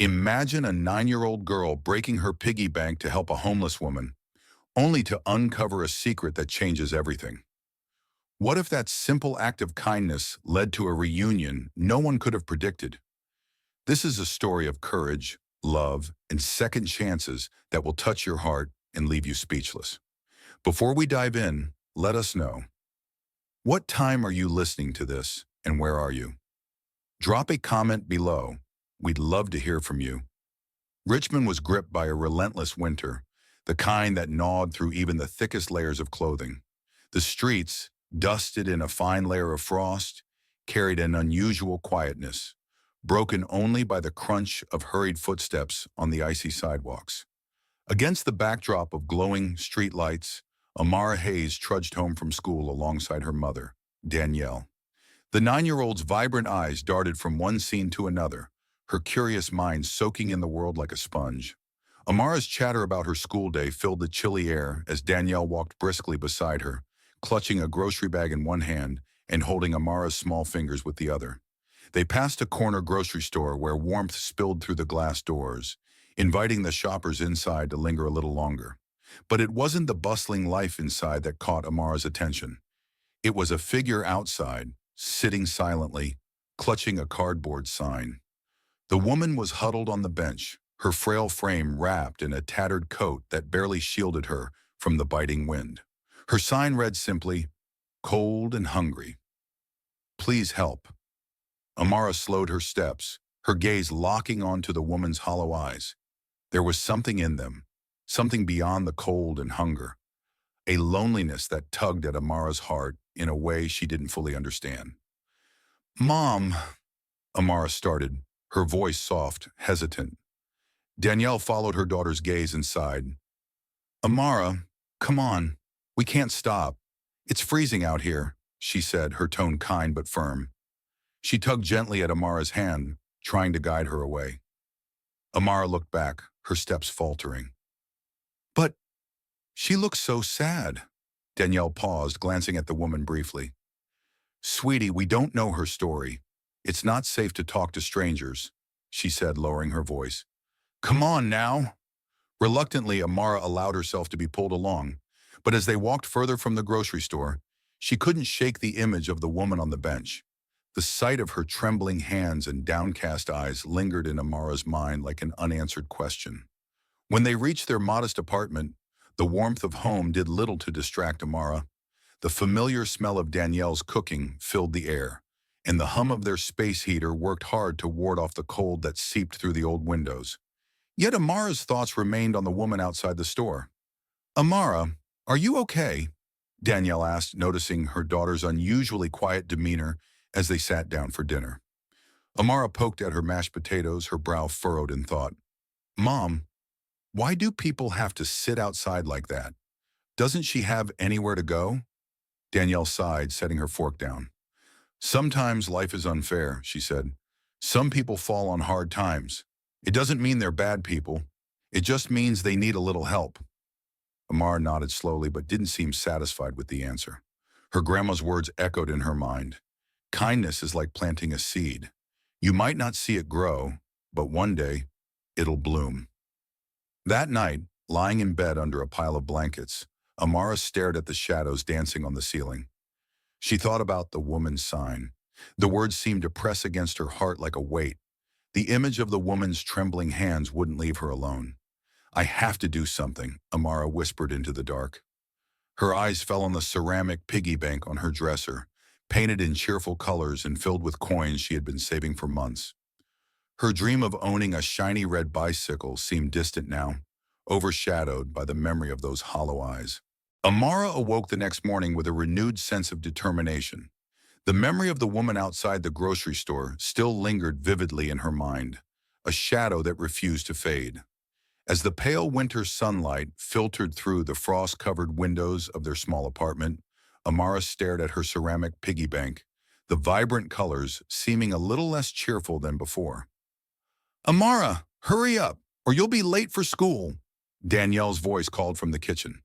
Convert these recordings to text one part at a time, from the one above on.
Imagine a 9-year-old girl breaking her piggy bank to help a homeless woman, only to uncover a secret that changes everything. What if that simple act of kindness led to a reunion no one could have predicted? This is a story of courage, love, and second chances that will touch your heart and leave you speechless. Before we dive in, let us know, what time are you listening to this and where are you? Drop a comment below. We'd love to hear from you. Richmond was gripped by a relentless winter, the kind that gnawed through even the thickest layers of clothing. The streets, dusted in a fine layer of frost, carried an unusual quietness, broken only by the crunch of hurried footsteps on the icy sidewalks. Against the backdrop of glowing street lights, Amara Hayes trudged home from school alongside her mother, Danielle. The 9-year-old's vibrant eyes darted from one scene to another, her curious mind soaking in the world like a sponge. Amara's chatter about her school day filled the chilly air as Danielle walked briskly beside her, clutching a grocery bag in one hand and holding Amara's small fingers with the other. They passed a corner grocery store where warmth spilled through the glass doors, inviting the shoppers inside to linger a little longer. But it wasn't the bustling life inside that caught Amara's attention. It was a figure outside, sitting silently, clutching a cardboard sign. The woman was huddled on the bench, her frail frame wrapped in a tattered coat that barely shielded her from the biting wind. Her sign read simply, "Cold and hungry. Please help." Amara slowed her steps, her gaze locking onto the woman's hollow eyes. There was something in them, something beyond the cold and hunger, a loneliness that tugged at Amara's heart in a way she didn't fully understand. "Mom," Amara started, her voice soft, hesitant. Danielle followed her daughter's gaze and sighed. "Amara, come on. We can't stop. It's freezing out here," she said, her tone kind but firm. She tugged gently at Amara's hand, trying to guide her away. Amara looked back, her steps faltering. "But she looks so sad." Danielle paused, glancing at the woman briefly. "Sweetie, we don't know her story. It's not safe to talk to strangers," she said, lowering her voice. "Come on now." Reluctantly, Amara allowed herself to be pulled along, but as they walked further from the grocery store, she couldn't shake the image of the woman on the bench. The sight of her trembling hands and downcast eyes lingered in Amara's mind like an unanswered question. When they reached their modest apartment, the warmth of home did little to distract Amara. The familiar smell of Danielle's cooking filled the air, and the hum of their space heater worked hard to ward off the cold that seeped through the old windows. Yet Amara's thoughts remained on the woman outside the store. "Amara, are you okay?" Danielle asked, noticing her daughter's unusually quiet demeanor as they sat down for dinner. Amara poked at her mashed potatoes, her brow furrowed in thought. "Mom, why do people have to sit outside like that? Doesn't she have anywhere to go?" Danielle sighed, setting her fork down. "Sometimes life is unfair," she said. "Some people fall on hard times. It doesn't mean they're bad people. It just means they need a little help." Amara nodded slowly but didn't seem satisfied with the answer. Her grandma's words echoed in her mind. Kindness is like planting a seed. You might not see it grow, but one day, it'll bloom. That night, lying in bed under a pile of blankets, Amara stared at the shadows dancing on the ceiling. She thought about the woman's sign. The words seemed to press against her heart like a weight. The image of the woman's trembling hands wouldn't leave her alone. "I have to do something," Amara whispered into the dark. Her eyes fell on the ceramic piggy bank on her dresser, painted in cheerful colors and filled with coins she had been saving for months. Her dream of owning a shiny red bicycle seemed distant now, overshadowed by the memory of those hollow eyes. Amara awoke the next morning with a renewed sense of determination. The memory of the woman outside the grocery store still lingered vividly in her mind, a shadow that refused to fade. As the pale winter sunlight filtered through the frost-covered windows of their small apartment, Amara stared at her ceramic piggy bank, the vibrant colors seeming a little less cheerful than before. "Amara, hurry up, or you'll be late for school," Danielle's voice called from the kitchen.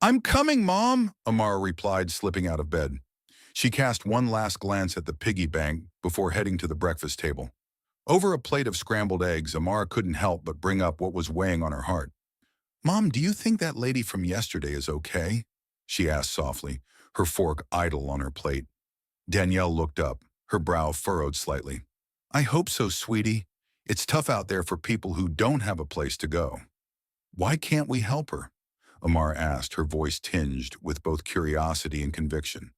"I'm coming, Mom," Amara replied, slipping out of bed. She cast one last glance at the piggy bank before heading to the breakfast table. Over a plate of scrambled eggs, Amara couldn't help but bring up what was weighing on her heart. "Mom, do you think that lady from yesterday is okay?" she asked softly, her fork idle on her plate. Danielle looked up, her brow furrowed slightly. "I hope so, sweetie. It's tough out there for people who don't have a place to go." "Why can't we help her?" Amara asked, her voice tinged with both curiosity and conviction.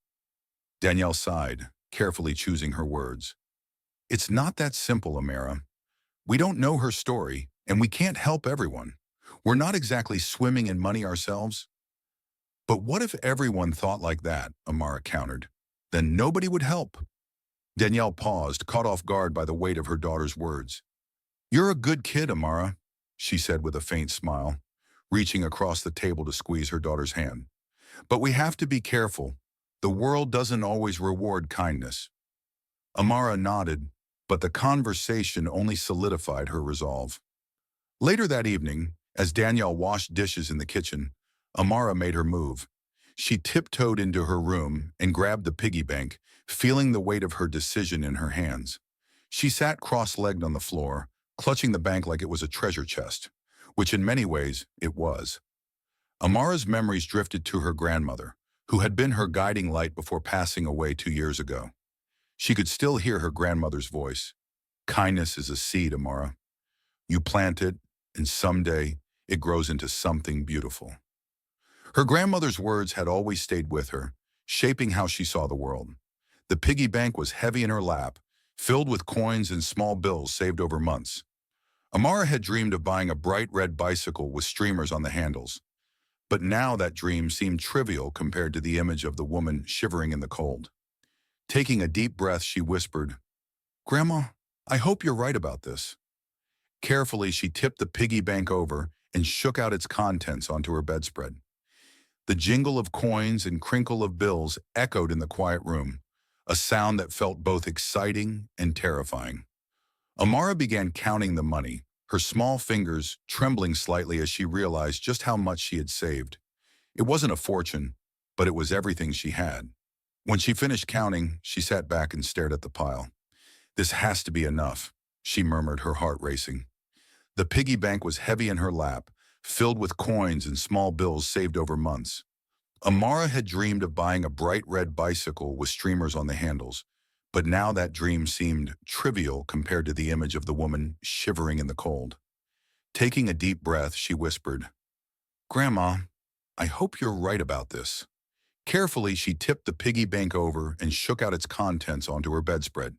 Danielle sighed, carefully choosing her words. "It's not that simple, Amara. We don't know her story, and we can't help everyone. We're not exactly swimming in money ourselves." "But what if everyone thought like that?" Amara countered. "Then nobody would help." Danielle paused, caught off guard by the weight of her daughter's words. "You're a good kid, Amara," she said with a faint smile, reaching across the table to squeeze her daughter's hand. "But we have to be careful. The world doesn't always reward kindness." Amara nodded, but the conversation only solidified her resolve. Later that evening, as Danielle washed dishes in the kitchen, Amara made her move. She tiptoed into her room and grabbed the piggy bank, feeling the weight of her decision in her hands. She sat cross-legged on the floor, clutching the bank like it was a treasure chest, which in many ways it was. Amara's memories drifted to her grandmother, who had been her guiding light before passing away 2 years ago. She could still hear her grandmother's voice. "Kindness is a seed, Amara. You plant it, and someday it grows into something beautiful." Her grandmother's words had always stayed with her, shaping how she saw the world. The piggy bank was heavy in her lap, filled with coins and small bills saved over months. Amara had dreamed of buying a bright red bicycle with streamers on the handles, but now that dream seemed trivial compared to the image of the woman shivering in the cold. Taking a deep breath, she whispered, "Grandma, I hope you're right about this." Carefully, she tipped the piggy bank over and shook out its contents onto her bedspread. The jingle of coins and crinkle of bills echoed in the quiet room, a sound that felt both exciting and terrifying. Amara began counting the money, her small fingers trembling slightly as she realized just how much she had saved. It wasn't a fortune, but it was everything she had. When she finished counting, she sat back and stared at the pile. "This has to be enough," she murmured, her heart racing. The piggy bank was heavy in her lap, filled with coins and small bills saved over months. Amara had dreamed of buying a bright red bicycle with streamers on the handles, but now that dream seemed trivial compared to the image of the woman shivering in the cold. Taking a deep breath, she whispered, "Grandma, I hope you're right about this." Carefully, she tipped the piggy bank over and shook out its contents onto her bedspread.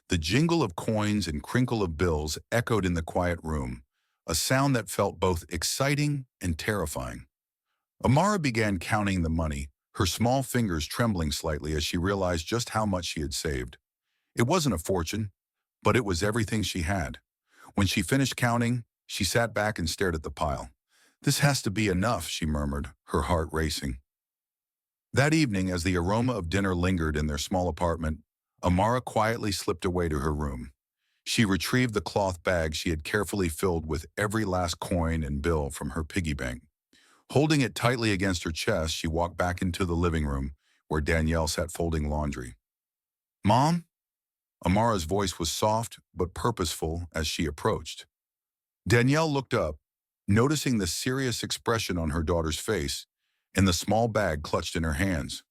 The jingle of coins and crinkle of bills echoed in the quiet room, a sound that felt both exciting and terrifying. Amara began counting the money, her small fingers trembling slightly as she realized just how much she had saved. It wasn't a fortune, but it was everything she had. When she finished counting, she sat back and stared at the pile. "This has to be enough," she murmured, her heart racing. That evening, as the aroma of dinner lingered in their small apartment, Amara quietly slipped away to her room. She retrieved the cloth bag she had carefully filled with every last coin and bill from her piggy bank. Holding it tightly against her chest, she walked back into the living room where Danielle sat folding laundry. "Mom?" Amara's voice was soft but purposeful as she approached. Danielle looked up, noticing the serious expression on her daughter's face and the small bag clutched in her hands.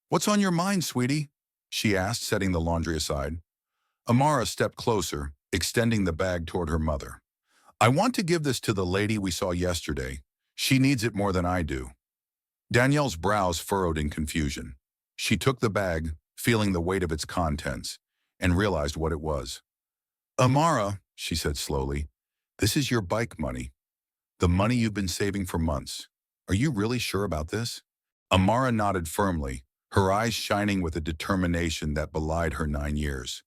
"What's on your mind, sweetie?" she asked, setting the laundry aside. Amara stepped closer, extending the bag toward her mother. "I want to give this to the lady we saw yesterday. She needs it more than I do." Danielle's brows furrowed in confusion. She took the bag, feeling the weight of its contents, and realized what it was. "Amara," she said slowly, "this is your bike money. The money you've been saving for months. Are you really sure about this?" Amara nodded firmly, her eyes shining with a determination that belied her 9 years.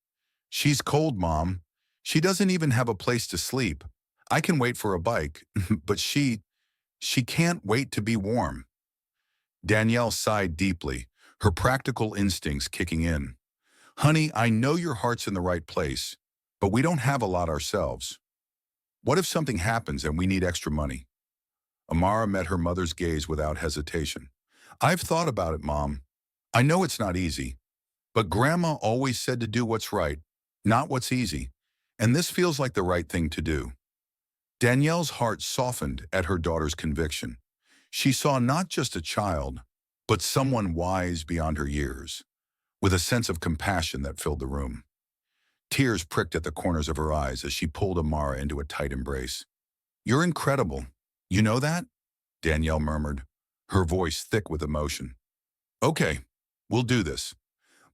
"She's cold, Mom. She doesn't even have a place to sleep. I can wait for a bike, but she can't wait to be warm." Danielle sighed deeply, her practical instincts kicking in. "Honey, I know your heart's in the right place, but we don't have a lot ourselves. What if something happens and we need extra money?" Amara met her mother's gaze without hesitation. "I've thought about it, Mom. I know it's not easy, but Grandma always said to do what's right, not what's easy. and this feels like the right thing to do. Danielle's heart softened at her daughter's conviction. She saw not just a child, but someone wise beyond her years, with a sense of compassion that filled the room. Tears pricked at the corners of her eyes as she pulled Amara into a tight embrace. "You're incredible. You know that?" Danielle murmured, her voice thick with emotion. "Okay, we'll do this.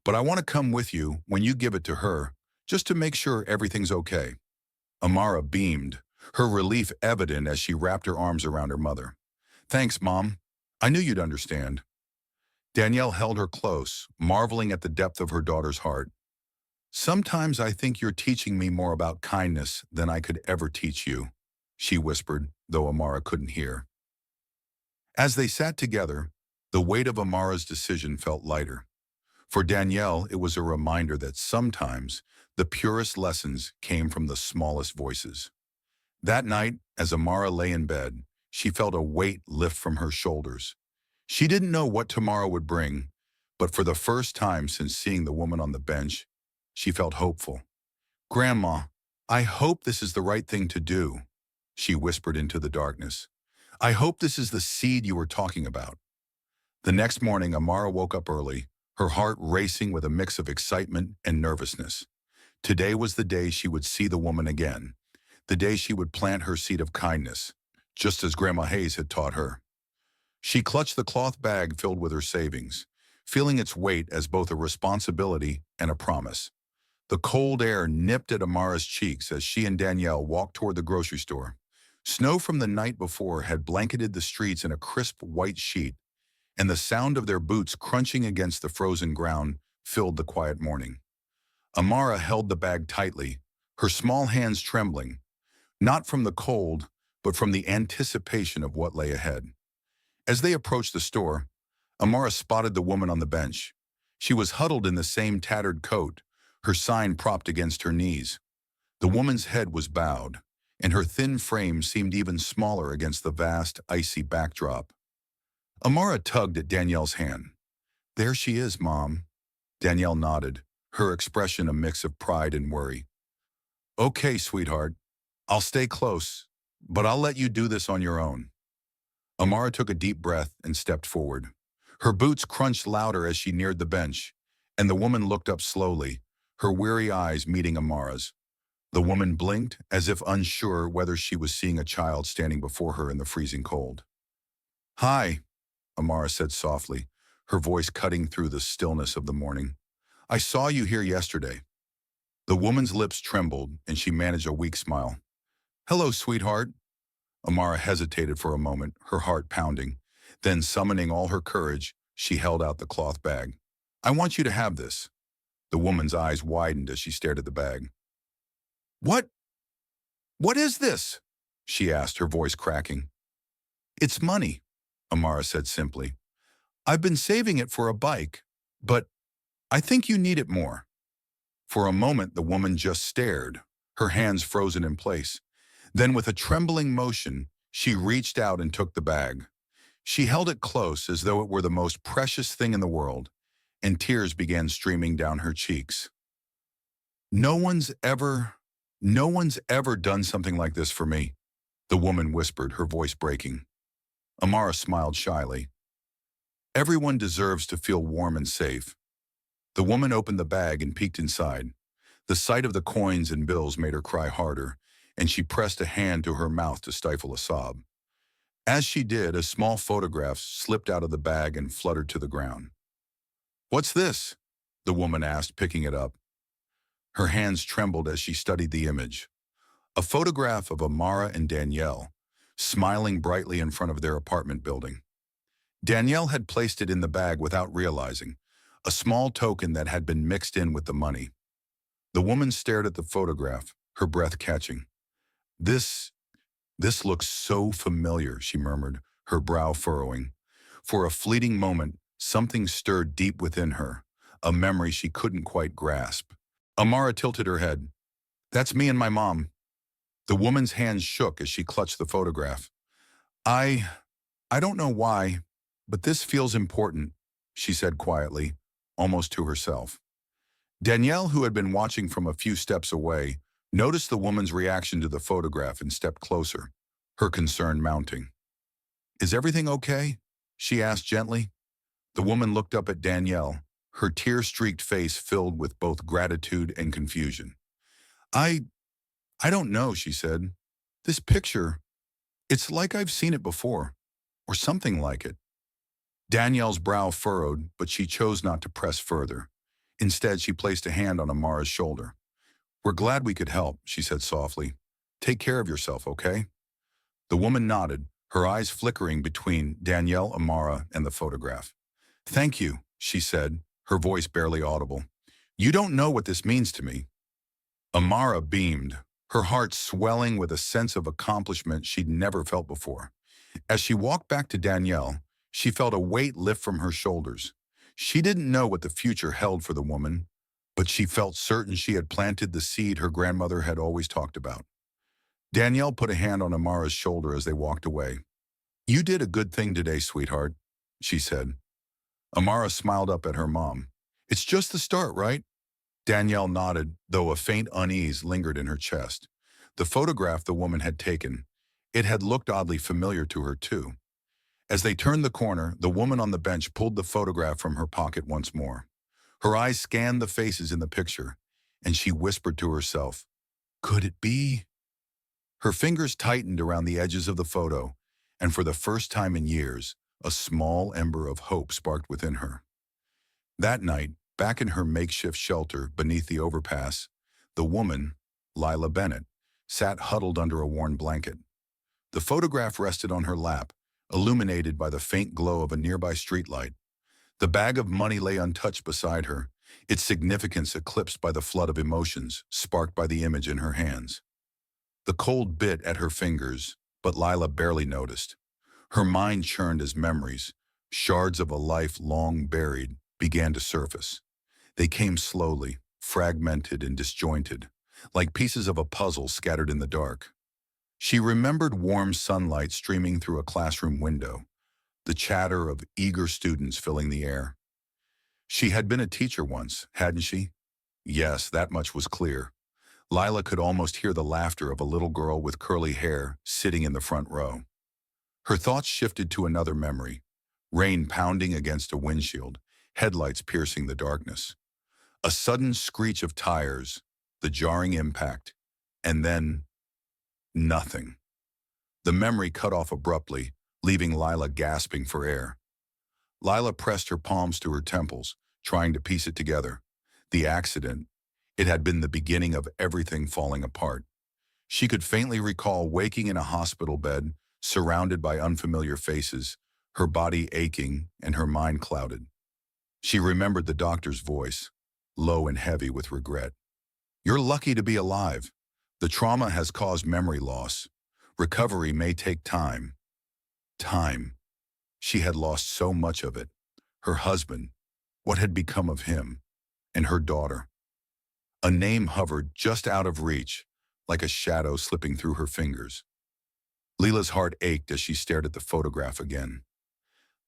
But I want to come with you when you give it to her, just to make sure everything's okay." Amara beamed, her relief evident as she wrapped her arms around her mother. "Thanks, Mom. I knew you'd understand." Danielle held her close, marveling at the depth of her daughter's heart. "Sometimes I think you're teaching me more about kindness than I could ever teach you," she whispered, though Amara couldn't hear. As they sat together, the weight of Amara's decision felt lighter. For Danielle, it was a reminder that sometimes the purest lessons came from the smallest voices. That night, as Amara lay in bed, she felt a weight lift from her shoulders. She didn't know what tomorrow would bring, but for the first time since seeing the woman on the bench, she felt hopeful. "Grandma, I hope this is the right thing to do," she whispered into the darkness. "I hope this is the seed you were talking about." The next morning, Amara woke up early, her heart racing with a mix of excitement and nervousness. Today was the day she would see the woman again, the day she would plant her seed of kindness, just as Grandma Hayes had taught her. She clutched the cloth bag filled with her savings, feeling its weight as both a responsibility and a promise. The cold air nipped at Amara's cheeks as she and Danielle walked toward the grocery store. Snow from the night before had blanketed the streets in a crisp white sheet, and the sound of their boots crunching against the frozen ground filled the quiet morning. Amara held the bag tightly, her small hands trembling, not from the cold, but from the anticipation of what lay ahead. As they approached the store, Amara spotted the woman on the bench. She was huddled in the same tattered coat, her sign propped against her knees. The woman's head was bowed, and her thin frame seemed even smaller against the vast, icy backdrop. Amara tugged at Danielle's hand. "There she is, Mom." Danielle nodded, her expression a mix of pride and worry. "Okay, sweetheart. I'll stay close, but I'll let you do this on your own." Amara took a deep breath and stepped forward. Her boots crunched louder as she neared the bench, and the woman looked up slowly, her weary eyes meeting Amara's. The woman blinked, as if unsure whether she was seeing a child standing before her in the freezing cold. "Hi," Amara said softly, her voice cutting through the stillness of the morning. "I saw you here yesterday." The woman's lips trembled, and she managed a weak smile. "Hello, sweetheart." Amara hesitated for a moment, her heart pounding. Then, summoning all her courage, she held out the cloth bag. "I want you to have this." The woman's eyes widened as she stared at the bag. "What? What is this?" she asked, her voice cracking. "It's money," Amara said simply. "I've been saving it for a bike, but I think you need it more." For a moment, the woman just stared, her hands frozen in place. Then, with a trembling motion, she reached out and took the bag. She held it close as though it were the most precious thing in the world, and tears began streaming down her cheeks. No one's ever done something like this for me," the woman whispered, her voice breaking. Amara smiled shyly. "Everyone deserves to feel warm and safe." The woman opened the bag and peeked inside. The sight of the coins and bills made her cry harder, and she pressed a hand to her mouth to stifle a sob. As she did, a small photograph slipped out of the bag and fluttered to the ground. "What's this?" the woman asked, picking it up. Her hands trembled as she studied the image. A photograph of Amara and Danielle, smiling brightly in front of their apartment building. Danielle had placed it in the bag without realizing, a small token that had been mixed in with the money. The woman stared at the photograph, her breath catching. This looks so familiar," she murmured, her brow furrowing. For a fleeting moment, something stirred deep within her, a memory she couldn't quite grasp. Amara tilted her head. "That's me and my mom." The woman's hands shook as she clutched the photograph. I don't know why, but this feels important," she said quietly, almost to herself. Danielle, who had been watching from a few steps away, noticed the woman's reaction to the photograph and stepped closer, her concern mounting. "Is everything okay?" she asked gently. The woman looked up at Danielle, her tear-streaked face filled with both gratitude and confusion. I, I don't know, she said. "This picture, it's like I've seen it before, or something like it." Danielle's brow furrowed, but she chose not to press further. Instead, she placed a hand on Amara's shoulder. "We're glad we could help," she said softly. "Take care of yourself, okay?" The woman nodded, her eyes flickering between Danielle, Amara, and the photograph. "Thank you," she said, her voice barely audible. "You don't know what this means to me." Amara beamed, her heart swelling with a sense of accomplishment she'd never felt before. As she walked back to Danielle, she felt a weight lift from her shoulders. She didn't know what the future held for the woman, but she felt certain she had planted the seed her grandmother had always talked about. Danielle put a hand on Amara's shoulder as they walked away. "You did a good thing today, sweetheart," she said. Amara smiled up at her mom. "It's just the start, right?" Danielle nodded, though a faint unease lingered in her chest. The photograph the woman had taken, it had looked oddly familiar to her too. As they turned the corner, the woman on the bench pulled the photograph from her pocket once more. Her eyes scanned the faces in the picture, and she whispered to herself, "Could it be?" Her fingers tightened around the edges of the photo, and for the first time in years, a small ember of hope sparked within her. That night, back in her makeshift shelter beneath the overpass, the woman, Lila Bennett, sat huddled under a worn blanket. The photograph rested on her lap, illuminated by the faint glow of a nearby streetlight. The bag of money lay untouched beside her, its significance eclipsed by the flood of emotions sparked by the image in her hands. The cold bit at her fingers, but Lila barely noticed. Her mind churned as memories, shards of a life long buried, began to surface. They came slowly, fragmented and disjointed, like pieces of a puzzle scattered in the dark. She remembered warm sunlight streaming through a classroom window, the chatter of eager students filling the air. She had been a teacher once, hadn't she? Yes, that much was clear. Lila could almost hear the laughter of a little girl with curly hair sitting in the front row. Her thoughts shifted to another memory, rain pounding against a windshield, headlights piercing the darkness. A sudden screech of tires, the jarring impact, and then nothing. The memory cut off abruptly, leaving Lila gasping for air. Lila pressed her palms to her temples, trying to piece it together. The accident, it had been the beginning of everything falling apart. She could faintly recall waking in a hospital bed, surrounded by unfamiliar faces, her body aching and her mind clouded. She remembered the doctor's voice, low and heavy with regret. "You're lucky to be alive. The trauma has caused memory loss. Recovery may take time." Time. She had lost so much of it. Her husband, what had become of him, and her daughter. A name hovered just out of reach, like a shadow slipping through her fingers. Leela's heart ached as she stared at the photograph again.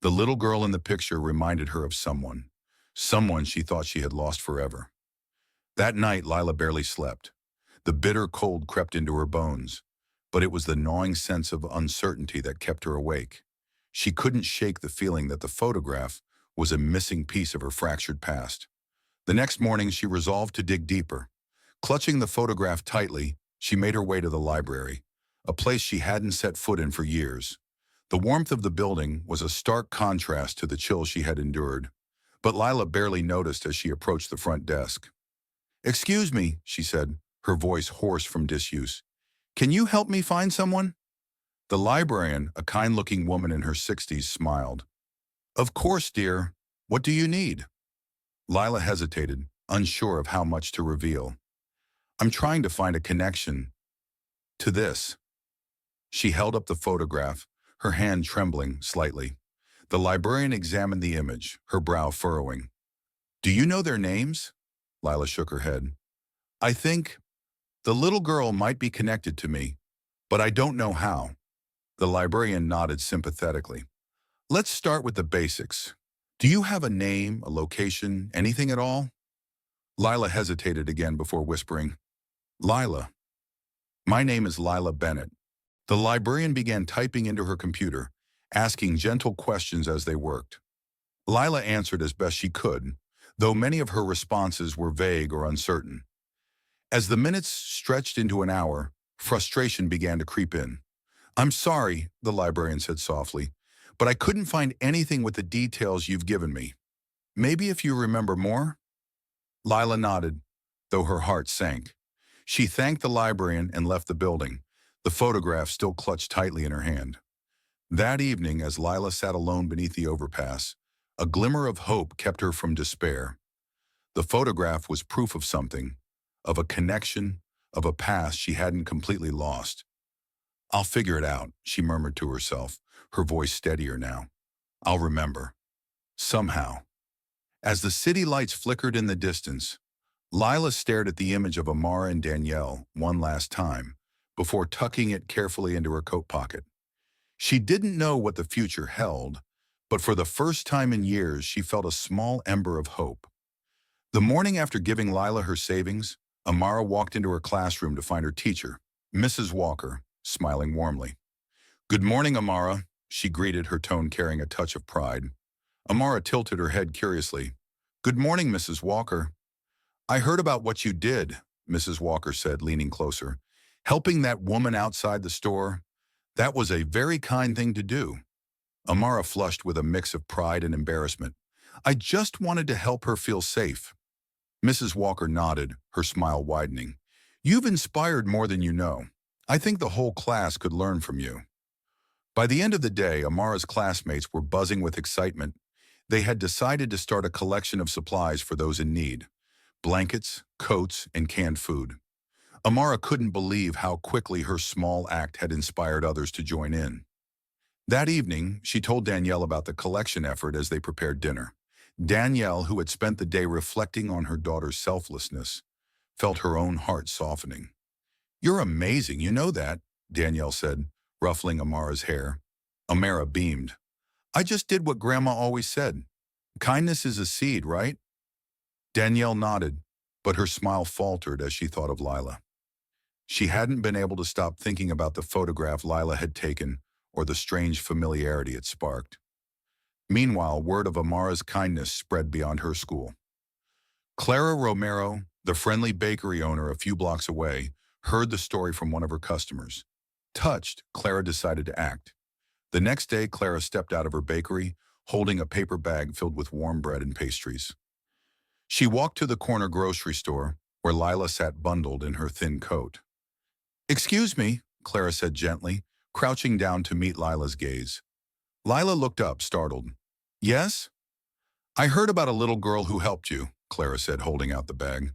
The little girl in the picture reminded her of someone she thought she had lost forever. That night, Lila barely slept. The bitter cold crept into her bones, but it was the gnawing sense of uncertainty that kept her awake. She couldn't shake the feeling that the photograph was a missing piece of her fractured past. The next morning, she resolved to dig deeper. Clutching the photograph tightly, she made her way to the library, a place she hadn't set foot in for years. The warmth of the building was a stark contrast to the chill she had endured, but Lila barely noticed as she approached the front desk. "Excuse me," she said, her voice hoarse from disuse. "Can you help me find someone?" The librarian, a kind-looking woman in her 60s, smiled. "Of course, dear. What do you need?" Lila hesitated, unsure of how much to reveal. "I'm trying to find a connection to this." She held up the photograph, her hand trembling slightly. The librarian examined the image, her brow furrowing. "Do you know their names?" Lila shook her head. "I think the little girl might be connected to me, but I don't know how." The librarian nodded sympathetically. "Let's start with the basics. Do you have a name, a location, anything at all?" Lila hesitated again before whispering, "Lila." My name is Lila Bennett. The librarian began typing into her computer, asking gentle questions as they worked. Lila answered as best she could, though many of her responses were vague or uncertain. As the minutes stretched into an hour, frustration began to creep in. "I'm sorry," the librarian said softly, "but I couldn't find anything with the details you've given me. Maybe if you remember more?" Lila nodded, though her heart sank. She thanked the librarian and left the building, the photograph still clutched tightly in her hand. That evening, as Lila sat alone beneath the overpass, a glimmer of hope kept her from despair. The photograph was proof of something, of a connection, of a past she hadn't completely lost. "I'll figure it out," she murmured to herself, her voice steadier now. "I'll remember. Somehow." As the city lights flickered in the distance, Lila stared at the image of Amara and Danielle one last time, before tucking it carefully into her coat pocket. She didn't know what the future held, but for the first time in years she felt a small ember of hope. The morning after giving Lila her savings, Amara walked into her classroom to find her teacher, Mrs. Walker, smiling warmly. "Good morning, Amara," she greeted, her tone carrying a touch of pride. Amara tilted her head curiously. "Good morning, Mrs. Walker." "I heard about what you did," Mrs. Walker said, leaning closer. "Helping that woman outside the store. That was a very kind thing to do." Amara flushed with a mix of pride and embarrassment. "I just wanted to help her feel safe." Mrs. Walker nodded, her smile widening. "You've inspired more than you know. I think the whole class could learn from you." By the end of the day, Amara's classmates were buzzing with excitement. They had decided to start a collection of supplies for those in need: blankets, coats, and canned food. Amara couldn't believe how quickly her small act had inspired others to join in. That evening, she told Danielle about the collection effort as they prepared dinner. Danielle, who had spent the day reflecting on her daughter's selflessness, felt her own heart softening. "You're amazing, you know that," Danielle said, ruffling Amara's hair. Amara beamed. "I just did what Grandma always said. Kindness is a seed, right?" Danielle nodded, but her smile faltered as she thought of Lila. She hadn't been able to stop thinking about the photograph Lila had taken or the strange familiarity it sparked. Meanwhile, word of Amara's kindness spread beyond her school. Clara Romero, the friendly bakery owner a few blocks away, heard the story from one of her customers. Touched, Clara decided to act. The next day, Clara stepped out of her bakery, holding a paper bag filled with warm bread and pastries. She walked to the corner grocery store, where Lila sat bundled in her thin coat. "Excuse me," Clara said gently, crouching down to meet Lila's gaze. Lila looked up, startled. "Yes?" "I heard about a little girl who helped you," Clara said, holding out the bag.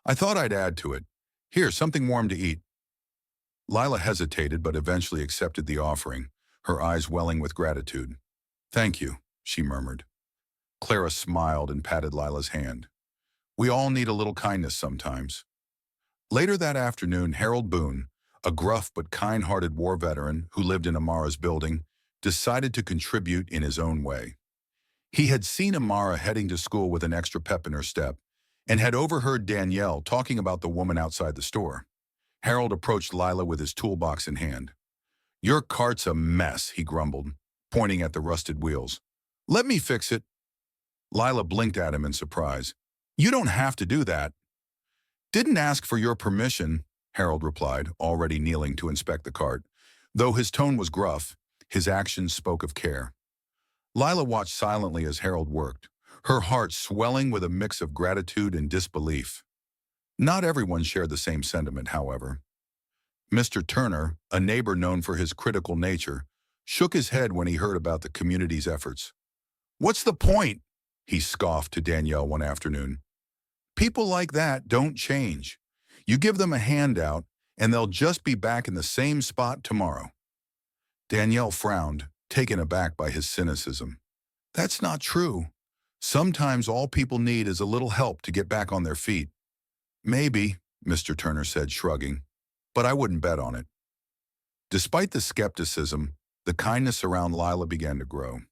"I thought I'd add to it. Here, something warm to eat." Lila hesitated but eventually accepted the offering, her eyes welling with gratitude. "Thank you," she murmured. Clara smiled and patted Lila's hand. "We all need a little kindness sometimes." Later that afternoon, Harold Boone, a gruff but kind-hearted war veteran who lived in Amara's building, decided to contribute in his own way. He had seen Amara heading to school with an extra pep in her step and had overheard Danielle talking about the woman outside the store. Harold approached Lila with his toolbox in hand. "Your cart's a mess," he grumbled, pointing at the rusted wheels. "Let me fix it." Lila blinked at him in surprise. "You don't have to do that." "Didn't ask for your permission," Harold replied, already kneeling to inspect the cart. Though his tone was gruff, his actions spoke of care. Lila watched silently as Harold worked, her heart swelling with a mix of gratitude and disbelief. Not everyone shared the same sentiment, however. Mr. Turner, a neighbor known for his critical nature, shook his head when he heard about the community's efforts. "What's the point?" he scoffed to Danielle one afternoon. "People like that don't change. You give them a handout, and they'll just be back in the same spot tomorrow." Danielle frowned, taken aback by his cynicism. "That's not true. Sometimes all people need is a little help to get back on their feet." "Maybe," Mr. Turner said, shrugging, "but I wouldn't bet on it." Despite the skepticism, the kindness around Lila began to grow.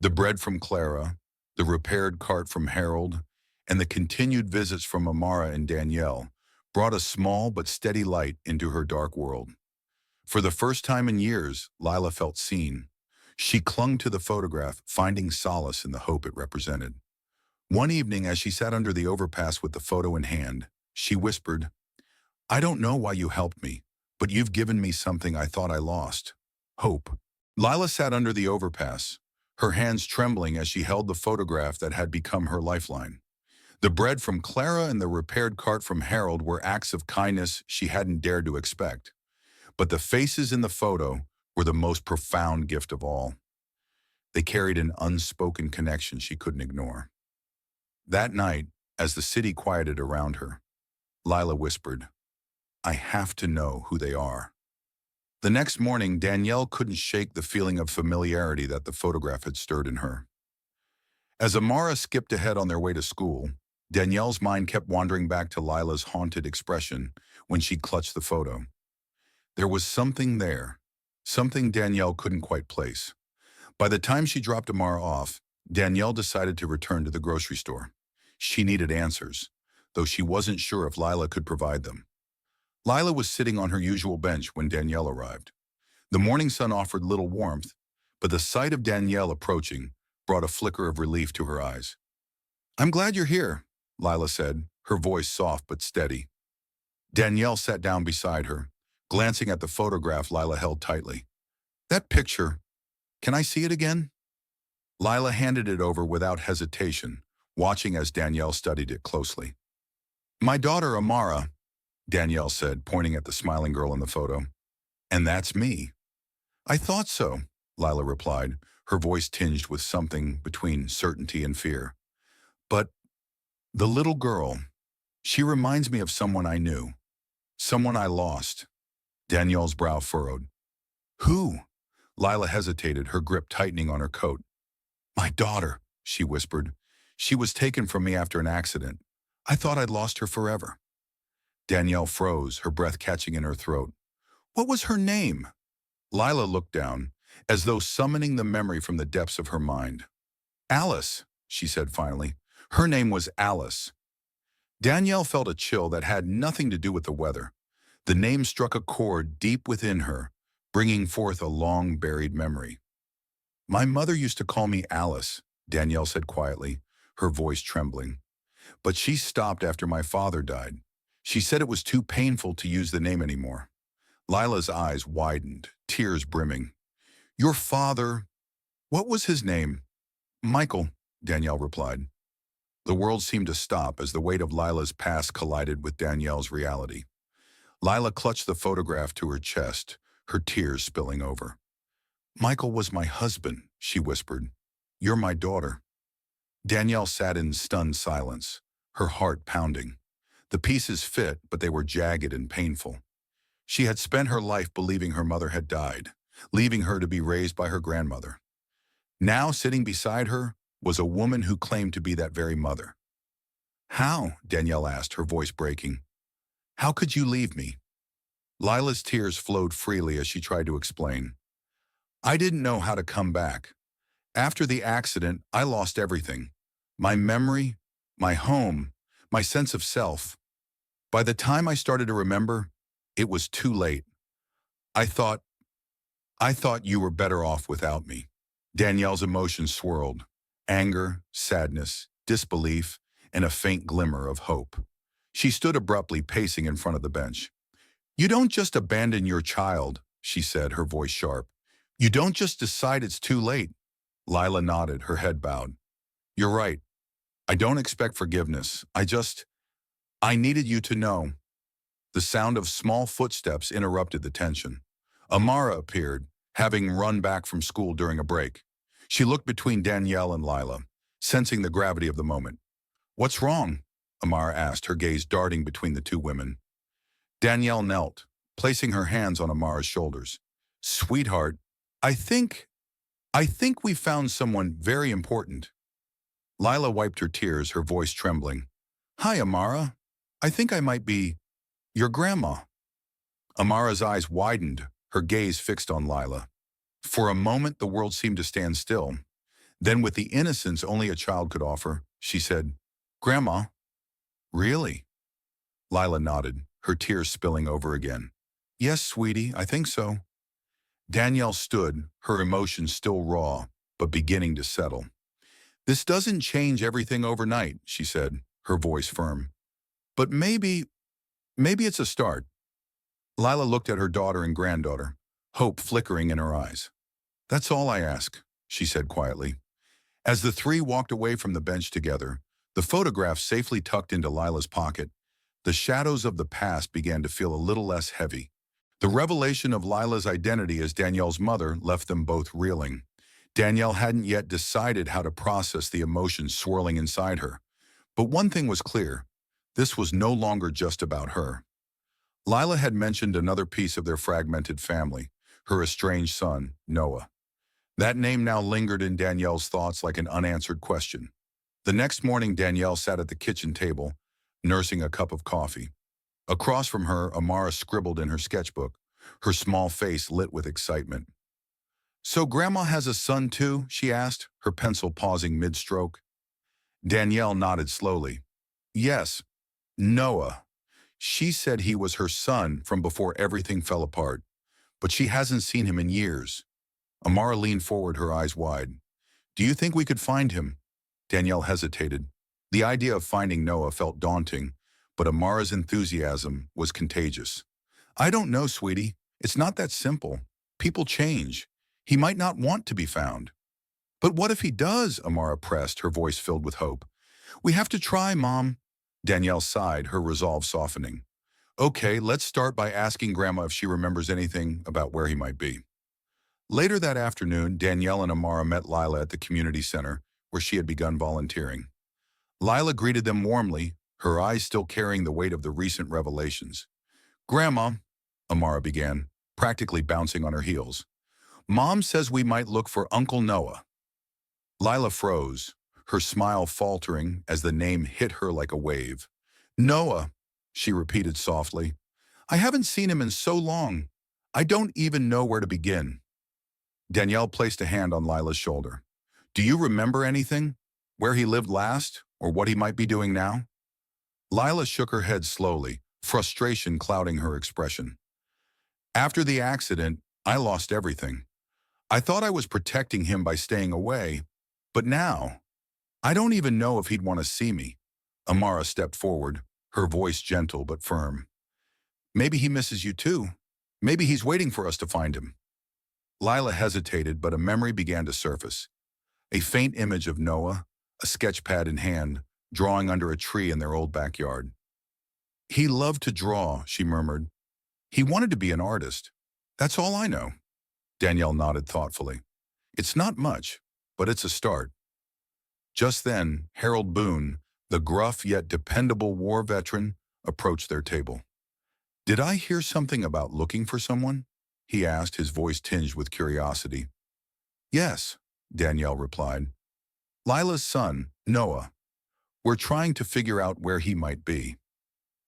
The bread from Clara, the repaired cart from Harold, and the continued visits from Amara and Danielle brought a small but steady light into her dark world. For the first time in years, Lila felt seen. She clung to the photograph, finding solace in the hope it represented. One evening, as she sat under the overpass with the photo in hand, she whispered, "I don't know why you helped me, but you've given me something I thought I lost. Hope." Lila sat under the overpass, her hands trembling as she held the photograph that had become her lifeline. The bread from Clara and the repaired cart from Harold were acts of kindness she hadn't dared to expect. But the faces in the photo were the most profound gift of all. They carried an unspoken connection she couldn't ignore. That night, as the city quieted around her, Lila whispered, "I have to know who they are." The next morning, Danielle couldn't shake the feeling of familiarity that the photograph had stirred in her. As Amara skipped ahead on their way to school, Danielle's mind kept wandering back to Lila's haunted expression when she clutched the photo. There was something there, something Danielle couldn't quite place. By the time she dropped Amara off, Danielle decided to return to the grocery store. She needed answers, though she wasn't sure if Lila could provide them. Lila was sitting on her usual bench when Danielle arrived. The morning sun offered little warmth, but the sight of Danielle approaching brought a flicker of relief to her eyes. "I'm glad you're here," Lila said, her voice soft but steady. Danielle sat down beside her, glancing at the photograph Lila held tightly. "That picture, can I see it again?" Lila handed it over without hesitation, watching as Danielle studied it closely. "My daughter Amara," Danielle said, pointing at the smiling girl in the photo. "And that's me." "I thought so," Lila replied, her voice tinged with something between certainty and fear. "But the little girl, she reminds me of someone I knew, someone I lost." Danielle's brow furrowed. "Who?" Lila hesitated, her grip tightening on her coat. "My daughter," she whispered. "She was taken from me after an accident. I thought I'd lost her forever." Danielle froze, her breath catching in her throat. "What was her name?" Lila looked down, as though summoning the memory from the depths of her mind. "Alice," she said finally. "Her name was Alice." Danielle felt a chill that had nothing to do with the weather. The name struck a chord deep within her, bringing forth a long-buried memory. "My mother used to call me Alice," Danielle said quietly, her voice trembling. "But she stopped after my father died. She said it was too painful to use the name anymore." Lila's eyes widened, tears brimming. "Your father, what was his name?" "Michael," Danielle replied. The world seemed to stop as the weight of Lila's past collided with Danielle's reality. Lila clutched the photograph to her chest, her tears spilling over. "Michael was my husband," she whispered. "You're my daughter." Danielle sat in stunned silence, her heart pounding. The pieces fit, but they were jagged and painful. She had spent her life believing her mother had died, leaving her to be raised by her grandmother. Now, sitting beside her, was a woman who claimed to be that very mother. "How?" Danielle asked, her voice breaking. "How could you leave me?" Lila's tears flowed freely as she tried to explain. "I didn't know how to come back. After the accident, I lost everything. My memory, my home, my sense of self. By the time I started to remember, it was too late. I thought you were better off without me." Danielle's emotions swirled. Anger, sadness, disbelief, and a faint glimmer of hope. She stood abruptly, pacing in front of the bench. "You don't just abandon your child," she said, her voice sharp. "You don't just decide it's too late." Lila nodded, her head bowed. "You're right. I don't expect forgiveness. I needed you to know." The sound of small footsteps interrupted the tension. Amara appeared, having run back from school during a break. She looked between Danielle and Lila, sensing the gravity of the moment. "What's wrong?" Amara asked, her gaze darting between the two women. Danielle knelt, placing her hands on Amara's shoulders. "Sweetheart, I think we found someone very important." Lila wiped her tears, her voice trembling. "Hi, Amara. I think I might be your grandma." Amara's eyes widened, her gaze fixed on Lila. For a moment, the world seemed to stand still. Then, with the innocence only a child could offer, she said, "Grandma, really?" Lila nodded, her tears spilling over again. Yes, sweetie, I think so. Danielle stood, her emotions still raw, but beginning to settle. This doesn't change everything overnight, she said, her voice firm. But maybe it's a start. Lila looked at her daughter and granddaughter, hope flickering in her eyes. That's all I ask, she said quietly. As the three walked away from the bench together, the photograph safely tucked into Lila's pocket, the shadows of the past began to feel a little less heavy. The revelation of Lila's identity as Danielle's mother left them both reeling. Danielle hadn't yet decided how to process the emotions swirling inside her. But one thing was clear. This was no longer just about her. Lila had mentioned another piece of their fragmented family, her estranged son, Noah. That name now lingered in Danielle's thoughts like an unanswered question. The next morning, Danielle sat at the kitchen table, nursing a cup of coffee. Across from her, Amara scribbled in her sketchbook, her small face lit with excitement. So Grandma has a son too? She asked, her pencil pausing mid-stroke. Danielle nodded slowly. Yes, Noah. She said he was her son from before everything fell apart, but she hasn't seen him in years. Amara leaned forward, her eyes wide. Do you think we could find him? Danielle hesitated. The idea of finding Noah felt daunting, but Amara's enthusiasm was contagious. I don't know, sweetie. It's not that simple. People change. He might not want to be found. But what if he does? Amara pressed, her voice filled with hope. We have to try, Mom. Danielle sighed, her resolve softening. Okay, let's start by asking Grandma if she remembers anything about where he might be. Later that afternoon, Danielle and Amara met Lila at the community center, where she had begun volunteering. Lila greeted them warmly, her eyes still carrying the weight of the recent revelations. Grandma, Amara began, practically bouncing on her heels. Mom says we might look for Uncle Noah. Lila froze, her smile faltering as the name hit her like a wave. Noah, she repeated softly. I haven't seen him in so long. I don't even know where to begin. Danielle placed a hand on Lila's shoulder. Do you remember anything? Where he lived last, or what he might be doing now? Lila shook her head slowly, frustration clouding her expression. After the accident, I lost everything. I thought I was protecting him by staying away, but now, I don't even know if he'd want to see me. Amara stepped forward, her voice gentle but firm. Maybe he misses you too. Maybe he's waiting for us to find him. Lila hesitated, but a memory began to surface. A faint image of Noah, a sketch pad in hand, drawing under a tree in their old backyard. He loved to draw, she murmured. He wanted to be an artist. That's all I know. Danielle nodded thoughtfully. It's not much, but it's a start. Just then, Harold Boone, the gruff yet dependable war veteran, approached their table. Did I hear something about looking for someone? He asked, his voice tinged with curiosity. Yes, Danielle replied. Lila's son, Noah. We're trying to figure out where he might be.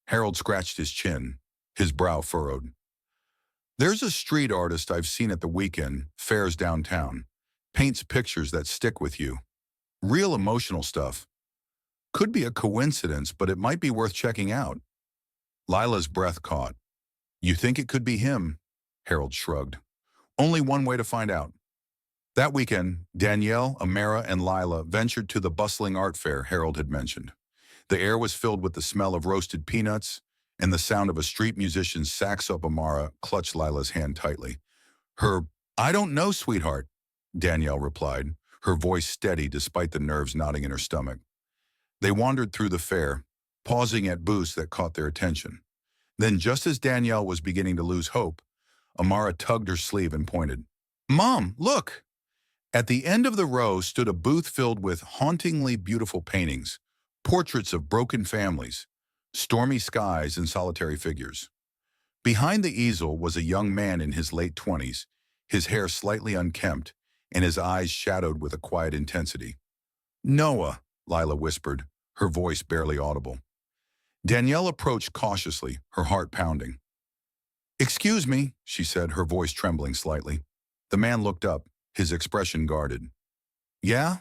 Harold scratched his chin, his brow furrowed. There's a street artist I've seen at the weekend, fairs downtown. Paints pictures that stick with you. Real emotional stuff. Could be a coincidence, but it might be worth checking out. Lila's breath caught. You think it could be him? Harold shrugged. Only one way to find out. That weekend, Danielle, Amara, and Lila ventured to the bustling art fair Harold had mentioned. The air was filled with the smell of roasted peanuts and the sound of a street musician's sax up. Amara clutched Lila's hand tightly. I don't know, sweetheart, Danielle replied, her voice steady despite the nerves knotting in her stomach. They wandered through the fair, pausing at booths that caught their attention. Then, just as Danielle was beginning to lose hope, Amara tugged her sleeve and pointed. Mom, look! At the end of the row stood a booth filled with hauntingly beautiful paintings, portraits of broken families, stormy skies, and solitary figures. Behind the easel was a young man in his late 20s, his hair slightly unkempt, and his eyes shadowed with a quiet intensity. Noah, Lila whispered, her voice barely audible. Danielle approached cautiously, her heart pounding. Excuse me, she said, her voice trembling slightly. The man looked up, his expression guarded. Yeah?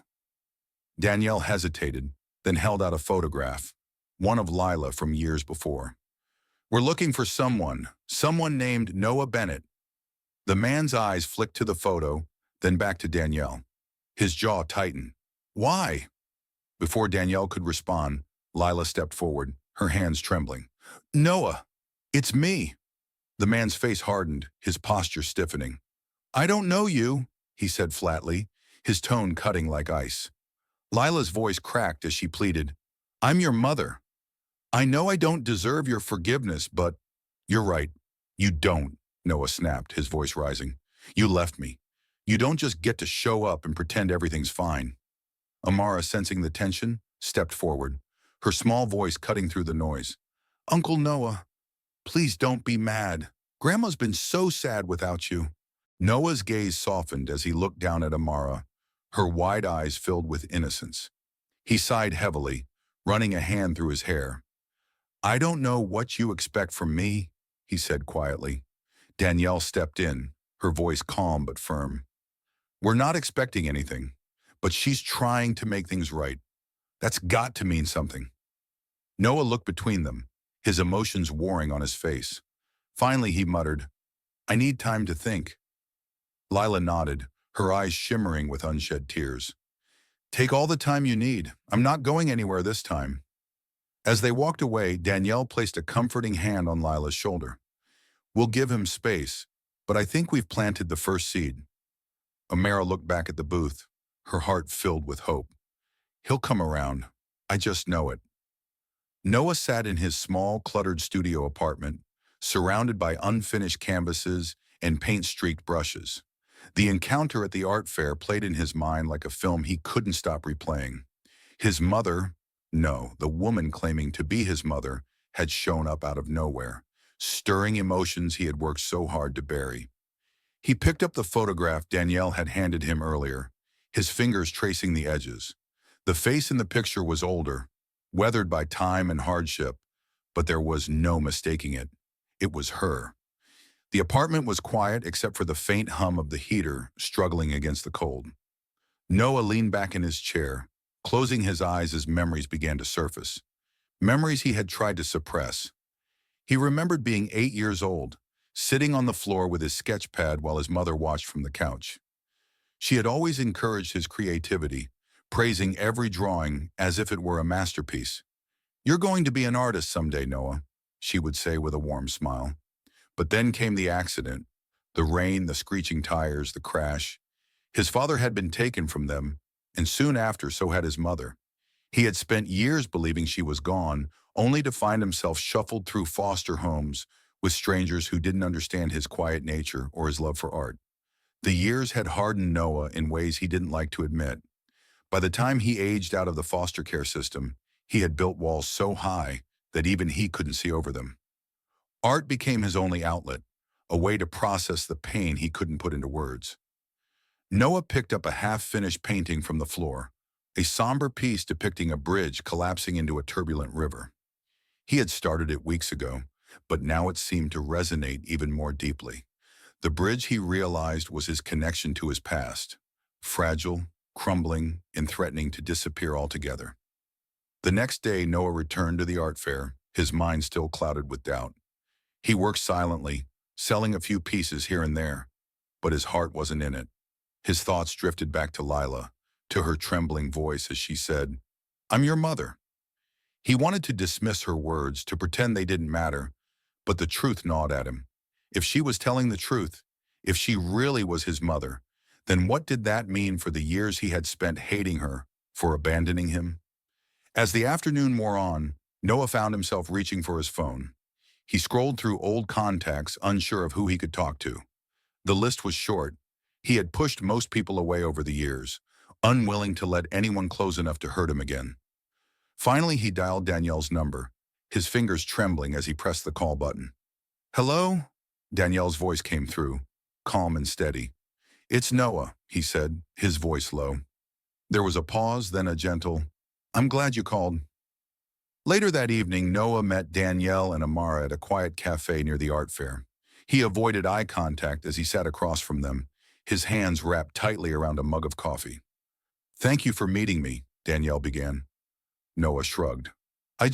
Danielle hesitated, then held out a photograph, one of Lila from years before. We're looking for someone named Noah Bennett. The man's eyes flicked to the photo, then back to Danielle. His jaw tightened. Why? Before Danielle could respond, Lila stepped forward, her hands trembling. Noah, it's me. The man's face hardened, his posture stiffening. I don't know you, he said flatly, his tone cutting like ice. Lila's voice cracked as she pleaded, I'm your mother. I know I don't deserve your forgiveness, but you're right. You don't, Noah snapped, his voice rising. You left me. You don't just get to show up and pretend everything's fine. Amara, sensing the tension, stepped forward, her small voice cutting through the noise. Uncle Noah, please don't be mad. Grandma's been so sad without you. Noah's gaze softened as he looked down at Amara, her wide eyes filled with innocence. He sighed heavily, running a hand through his hair. I don't know what you expect from me, he said quietly. Danielle stepped in, her voice calm but firm. We're not expecting anything, but she's trying to make things right. That's got to mean something. Noah looked between them, his emotions warring on his face. Finally, he muttered, I need time to think. Lila nodded, her eyes shimmering with unshed tears. Take all the time you need. I'm not going anywhere this time. As they walked away, Danielle placed a comforting hand on Lila's shoulder. We'll give him space, but I think we've planted the first seed. Amara looked back at the booth, her heart filled with hope. He'll come around. I just know it. Noah sat in his small, cluttered studio apartment, surrounded by unfinished canvases and paint-streaked brushes. The encounter at the art fair played in his mind like a film he couldn't stop replaying. His mother, no, the woman claiming to be his mother, had shown up out of nowhere, stirring emotions he had worked so hard to bury. He picked up the photograph Danielle had handed him earlier, his fingers tracing the edges. The face in the picture was older, weathered by time and hardship, but there was no mistaking it. It was her. The apartment was quiet except for the faint hum of the heater struggling against the cold. Noah leaned back in his chair, closing his eyes as memories began to surface. Memories he had tried to suppress. He remembered being 8 years old, sitting on the floor with his sketch pad while his mother watched from the couch. She had always encouraged his creativity, praising every drawing as if it were a masterpiece. You're going to be an artist someday, Noah, she would say with a warm smile. But then came the accident, the rain, the screeching tires, the crash. His father had been taken from them, and soon after so had his mother. He had spent years believing she was gone, only to find himself shuffled through foster homes with strangers who didn't understand his quiet nature or his love for art. The years had hardened Noah in ways he didn't like to admit. By the time he aged out of the foster care system, he had built walls so high that even he couldn't see over them. Art became his only outlet, a way to process the pain he couldn't put into words. Noah picked up a half-finished painting from the floor, a somber piece depicting a bridge collapsing into a turbulent river. He had started it weeks ago, but now it seemed to resonate even more deeply. The bridge, he realized, was his connection to his past, fragile, crumbling, and threatening to disappear altogether. The next day, Noah returned to the art fair, his mind still clouded with doubt. He worked silently, selling a few pieces here and there, but his heart wasn't in it. His thoughts drifted back to Lila, to her trembling voice as she said, I'm your mother. He wanted to dismiss her words, to pretend they didn't matter, but the truth gnawed at him. If she was telling the truth, if she really was his mother, then what did that mean for the years he had spent hating her, for abandoning him? As the afternoon wore on, Noah found himself reaching for his phone. He scrolled through old contacts, unsure of who he could talk to. The list was short. He had pushed most people away over the years, unwilling to let anyone close enough to hurt him again. Finally, he dialed Danielle's number, his fingers trembling as he pressed the call button. Hello? Danielle's voice came through, calm and steady. It's Noah, he said, his voice low. There was a pause, then a gentle, I'm glad you called. Later that evening, Noah met Danielle and Amara at a quiet cafe near the art fair. He avoided eye contact as he sat across from them, his hands wrapped tightly around a mug of coffee. Thank you for meeting me, Danielle began. Noah shrugged. I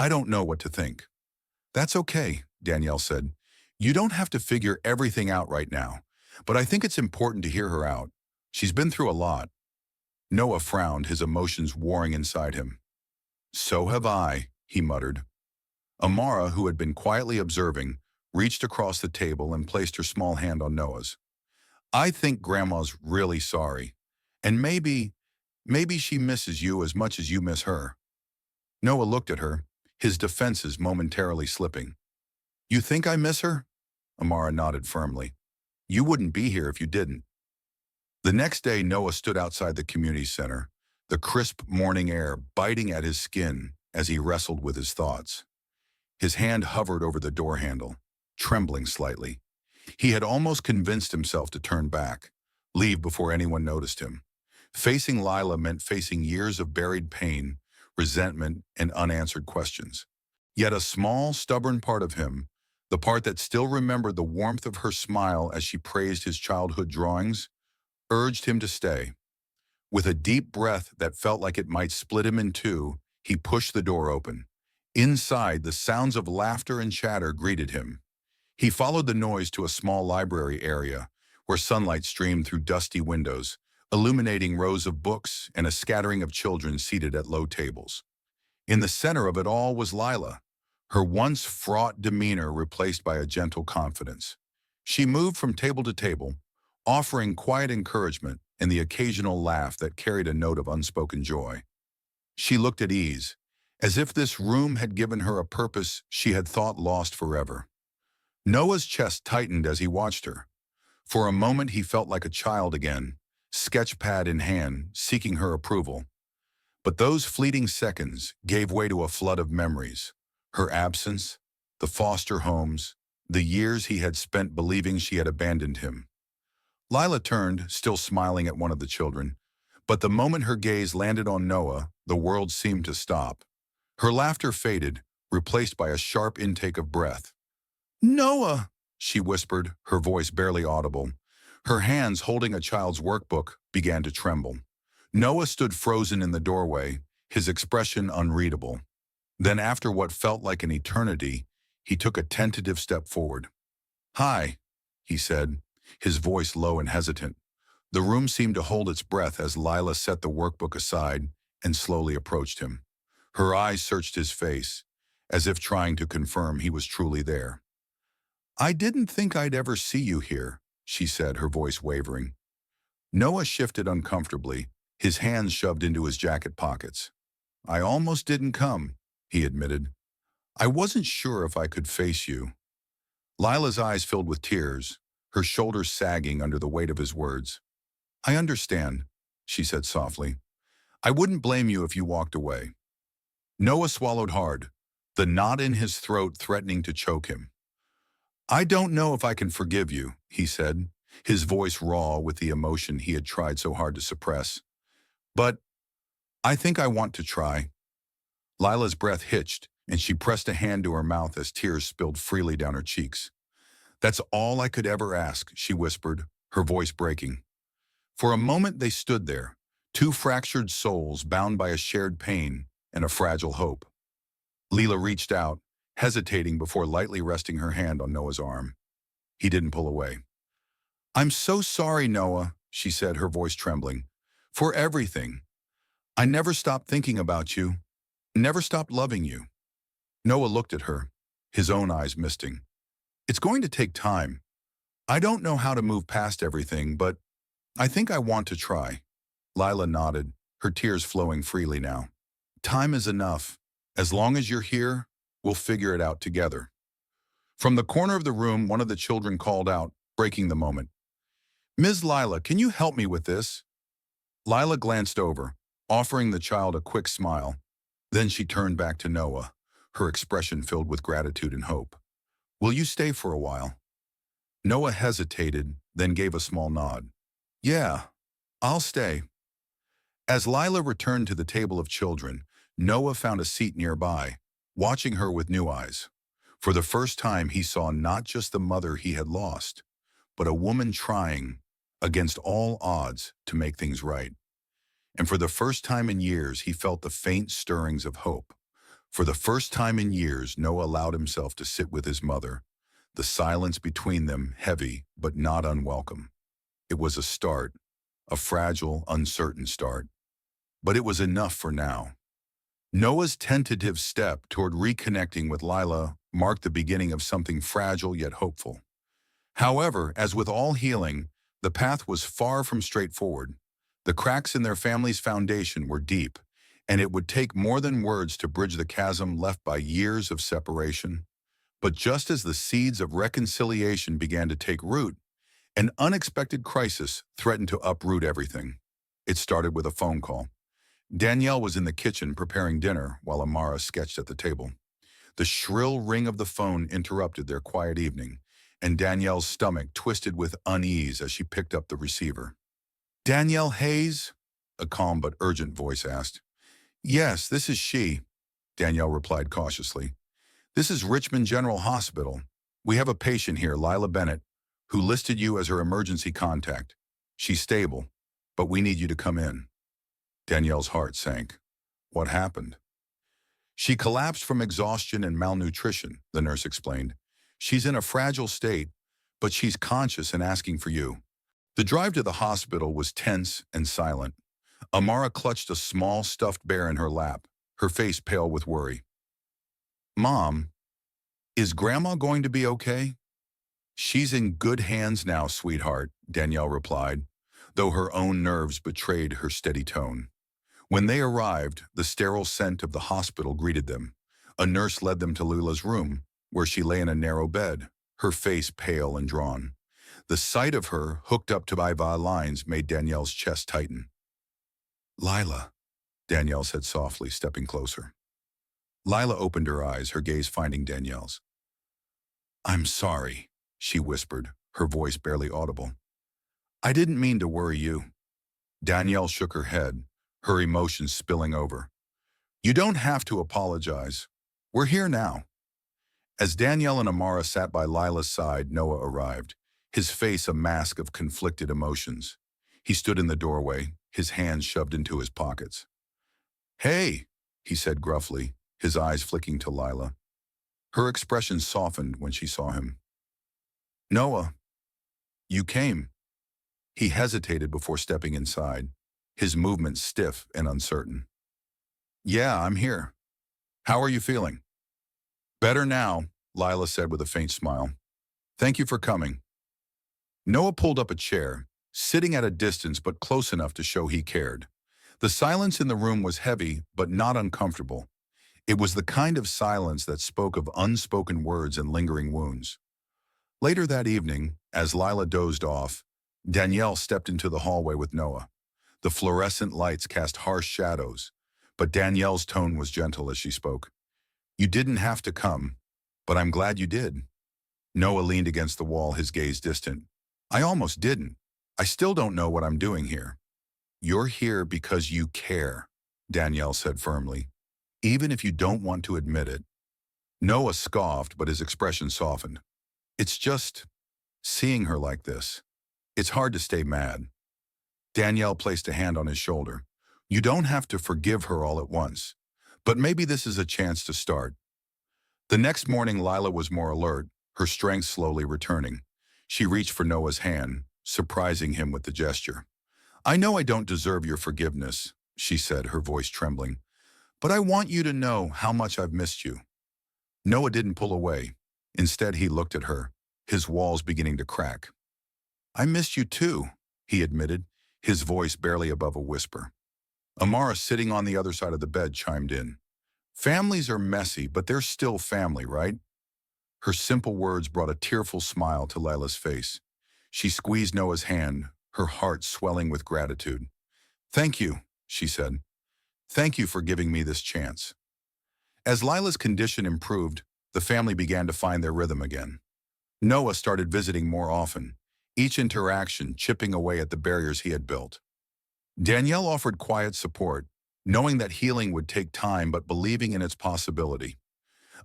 don't know what to think. That's okay, Danielle said. You don't have to figure everything out right now, but I think it's important to hear her out. She's been through a lot. Noah frowned, his emotions warring inside him. So have I, he muttered. Amara, who had been quietly observing, reached across the table and placed her small hand on Noah's. I think Grandma's really sorry. And maybe she misses you as much as you miss her. Noah looked at her, his defenses momentarily slipping. You think I miss her? Amara nodded firmly. You wouldn't be here if you didn't. The next day, Noah stood outside the community center, the crisp morning air biting at his skin as he wrestled with his thoughts. His hand hovered over the door handle, trembling slightly. He had almost convinced himself to turn back, leave before anyone noticed him. Facing Lila meant facing years of buried pain, resentment, and unanswered questions. Yet a small, stubborn part of him, the part that still remembered the warmth of her smile as she praised his childhood drawings, urged him to stay. With a deep breath that felt like it might split him in two, he pushed the door open. Inside, the sounds of laughter and chatter greeted him. He followed the noise to a small library area where sunlight streamed through dusty windows, illuminating rows of books and a scattering of children seated at low tables. In the center of it all was Lila, her once fraught demeanor replaced by a gentle confidence. She moved from table to table, offering quiet encouragement and the occasional laugh that carried a note of unspoken joy. She looked at ease, as if this room had given her a purpose she had thought lost forever. Noah's chest tightened as he watched her. For a moment he felt like a child again, sketchpad in hand, seeking her approval. But those fleeting seconds gave way to a flood of memories. Her absence, the foster homes, the years he had spent believing she had abandoned him. Lila turned, still smiling at one of the children, but the moment her gaze landed on Noah, the world seemed to stop. Her laughter faded, replaced by a sharp intake of breath. Noah, she whispered, her voice barely audible. Her hands holding a child's workbook began to tremble. Noah stood frozen in the doorway, his expression unreadable. Then after what felt like an eternity, he took a tentative step forward. Hi, he said, his voice low and hesitant. The room seemed to hold its breath as Lila set the workbook aside and slowly approached him. Her eyes searched his face, as if trying to confirm he was truly there. I didn't think I'd ever see you here, she said, her voice wavering. Noah shifted uncomfortably, his hands shoved into his jacket pockets. I almost didn't come, he admitted. I wasn't sure if I could face you. Lila's eyes filled with tears, her shoulders sagging under the weight of his words. I understand, she said softly. I wouldn't blame you if you walked away. Noah swallowed hard, the knot in his throat threatening to choke him. I don't know if I can forgive you, he said, his voice raw with the emotion he had tried so hard to suppress. But I think I want to try. Lila's breath hitched, and she pressed a hand to her mouth as tears spilled freely down her cheeks. That's all I could ever ask, she whispered, her voice breaking. For a moment they stood there, two fractured souls bound by a shared pain and a fragile hope. Lila reached out, hesitating before lightly resting her hand on Noah's arm. He didn't pull away. I'm so sorry, Noah, she said, her voice trembling. For everything. I never stopped thinking about you, never stopped loving you. Noah looked at her, his own eyes misting. It's going to take time. I don't know how to move past everything, but I think I want to try. Lila nodded, her tears flowing freely now. Time is enough. As long as you're here, we'll figure it out together. From the corner of the room, one of the children called out, breaking the moment. Ms. Lila, can you help me with this? Lila glanced over, offering the child a quick smile. Then she turned back to Noah, her expression filled with gratitude and hope. Will you stay for a while? Noah hesitated, then gave a small nod. Yeah, I'll stay. As Lila returned to the table of children, Noah found a seat nearby, watching her with new eyes. For the first time, he saw not just the mother he had lost, but a woman trying, against all odds, to make things right. And for the first time in years, he felt the faint stirrings of hope. For the first time in years, Noah allowed himself to sit with his mother, the silence between them heavy but not unwelcome. It was a start, a fragile, uncertain start, but it was enough for now. Noah's tentative step toward reconnecting with Lila marked the beginning of something fragile yet hopeful. However, as with all healing, the path was far from straightforward. The cracks in their family's foundation were deep, and it would take more than words to bridge the chasm left by years of separation. But just as the seeds of reconciliation began to take root, an unexpected crisis threatened to uproot everything. It started with a phone call. Danielle was in the kitchen preparing dinner while Amara sketched at the table. The shrill ring of the phone interrupted their quiet evening, and Danielle's stomach twisted with unease as she picked up the receiver. "Danielle Hayes?" a calm but urgent voice asked. "Yes, this is she," Danielle replied cautiously. "This is Richmond General Hospital. We have a patient here, Lila Bennett, who listed you as her emergency contact. She's stable, but we need you to come in." Danielle's heart sank. What happened? "She collapsed from exhaustion and malnutrition," the nurse explained. "She's in a fragile state, but she's conscious and asking for you." The drive to the hospital was tense and silent. Amara clutched a small stuffed bear in her lap, her face pale with worry. "Mom, is Grandma going to be okay?" "She's in good hands now, sweetheart," Danielle replied, though her own nerves betrayed her steady tone. When they arrived, the sterile scent of the hospital greeted them. A nurse led them to Lula's room, where she lay in a narrow bed, her face pale and drawn. The sight of her, hooked up to IV lines, made Danielle's chest tighten. "Lila," Danielle said softly, stepping closer. Lila opened her eyes, her gaze finding Danielle's. "I'm sorry," she whispered, her voice barely audible. "I didn't mean to worry you." Danielle shook her head, her emotions spilling over. "You don't have to apologize. We're here now." As Danielle and Amara sat by Lila's side, Noah arrived, his face a mask of conflicted emotions. He stood in the doorway, his hands shoved into his pockets. "Hey," he said gruffly, his eyes flicking to Lila. Her expression softened when she saw him. "Noah, you came." He hesitated before stepping inside, his movements stiff and uncertain. "Yeah, I'm here. How are you feeling?" "Better now," Lila said with a faint smile. "Thank you for coming." Noah pulled up a chair, sitting at a distance but close enough to show he cared. The silence in the room was heavy but not uncomfortable. It was the kind of silence that spoke of unspoken words and lingering wounds. Later that evening, as Lila dozed off, Danielle stepped into the hallway with Noah. The fluorescent lights cast harsh shadows, but Danielle's tone was gentle as she spoke. "You didn't have to come, but I'm glad you did." Noah leaned against the wall, his gaze distant. "I almost didn't. I still don't know what I'm doing here." "You're here because you care," Danielle said firmly, "even if you don't want to admit it." Noah scoffed, but his expression softened. "It's just seeing her like this. It's hard to stay mad." Danielle placed a hand on his shoulder. "You don't have to forgive her all at once, but maybe this is a chance to start." The next morning, Lila was more alert, her strength slowly returning. She reached for Noah's hand, surprising him with the gesture. "I know I don't deserve your forgiveness," she said, her voice trembling, "but I want you to know how much I've missed you." Noah didn't pull away. Instead, he looked at her, his walls beginning to crack. "I missed you too," he admitted, his voice barely above a whisper. Amara, sitting on the other side of the bed, chimed in. "Families are messy, but they're still family, right?" Her simple words brought a tearful smile to Lila's face. She squeezed Noah's hand, her heart swelling with gratitude. "Thank you," she said. "Thank you for giving me this chance." As Lila's condition improved, the family began to find their rhythm again. Noah started visiting more often, each interaction chipping away at the barriers he had built. Danielle offered quiet support, knowing that healing would take time but believing in its possibility.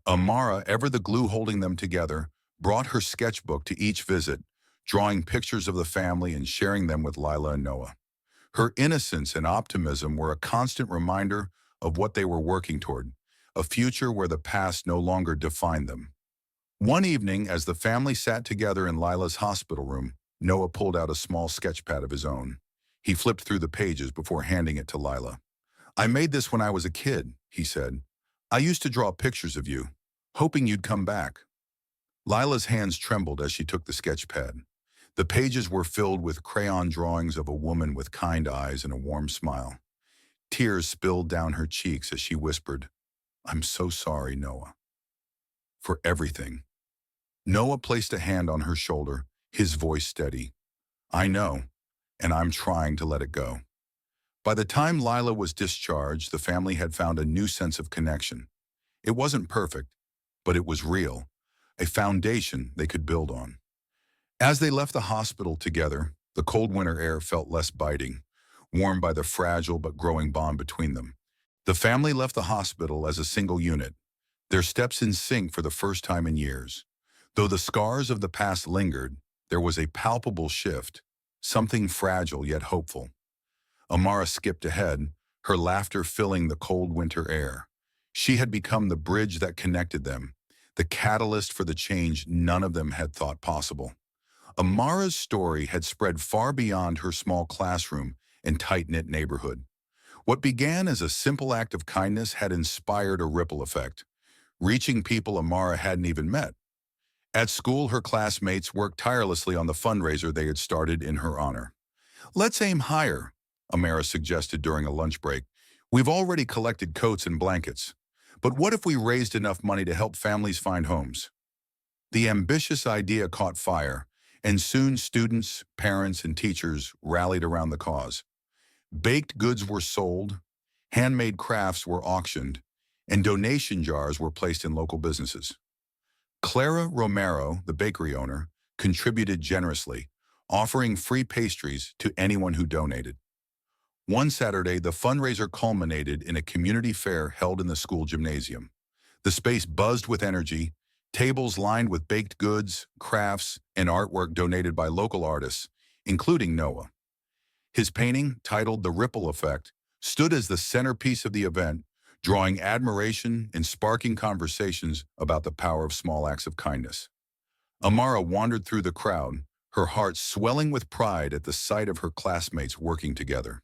Amara, ever the glue holding them together, brought her sketchbook to each visit, drawing pictures of the family and sharing them with Lila and Noah. Her innocence and optimism were a constant reminder of what they were working toward, a future where the past no longer defined them. One evening, as the family sat together in Lila's hospital room, Noah pulled out a small sketch pad of his own. He flipped through the pages before handing it to Lila. "I made this when I was a kid," he said. "I used to draw pictures of you, hoping you'd come back." Lila's hands trembled as she took the sketch pad. The pages were filled with crayon drawings of a woman with kind eyes and a warm smile. Tears spilled down her cheeks as she whispered, "I'm so sorry, Noah, for everything." Noah placed a hand on her shoulder, his voice steady. "I know, and I'm trying to let it go." By the time Lila was discharged, the family had found a new sense of connection. It wasn't perfect, but it was real, a foundation they could build on. As they left the hospital together, the cold winter air felt less biting, warmed by the fragile but growing bond between them. The family left the hospital as a single unit, their steps in sync for the first time in years. Though the scars of the past lingered, there was a palpable shift, something fragile yet hopeful. Amara skipped ahead, her laughter filling the cold winter air. She had become the bridge that connected them, the catalyst for the change none of them had thought possible. Amara's story had spread far beyond her small classroom and tight-knit neighborhood. What began as a simple act of kindness had inspired a ripple effect, reaching people Amara hadn't even met. At school, her classmates worked tirelessly on the fundraiser they had started in her honor. "Let's aim higher," Amara suggested during a lunch break. "We've already collected coats and blankets. But what if we raised enough money to help families find homes?" The ambitious idea caught fire, and soon students, parents, and teachers rallied around the cause. Baked goods were sold, handmade crafts were auctioned, and donation jars were placed in local businesses. Clara Romero, the bakery owner, contributed generously, offering free pastries to anyone who donated. One Saturday, the fundraiser culminated in a community fair held in the school gymnasium. The space buzzed with energy, tables lined with baked goods, crafts, and artwork donated by local artists, including Noah. His painting, titled "The Ripple Effect," stood as the centerpiece of the event, drawing admiration and sparking conversations about the power of small acts of kindness. Amara wandered through the crowd, her heart swelling with pride at the sight of her classmates working together.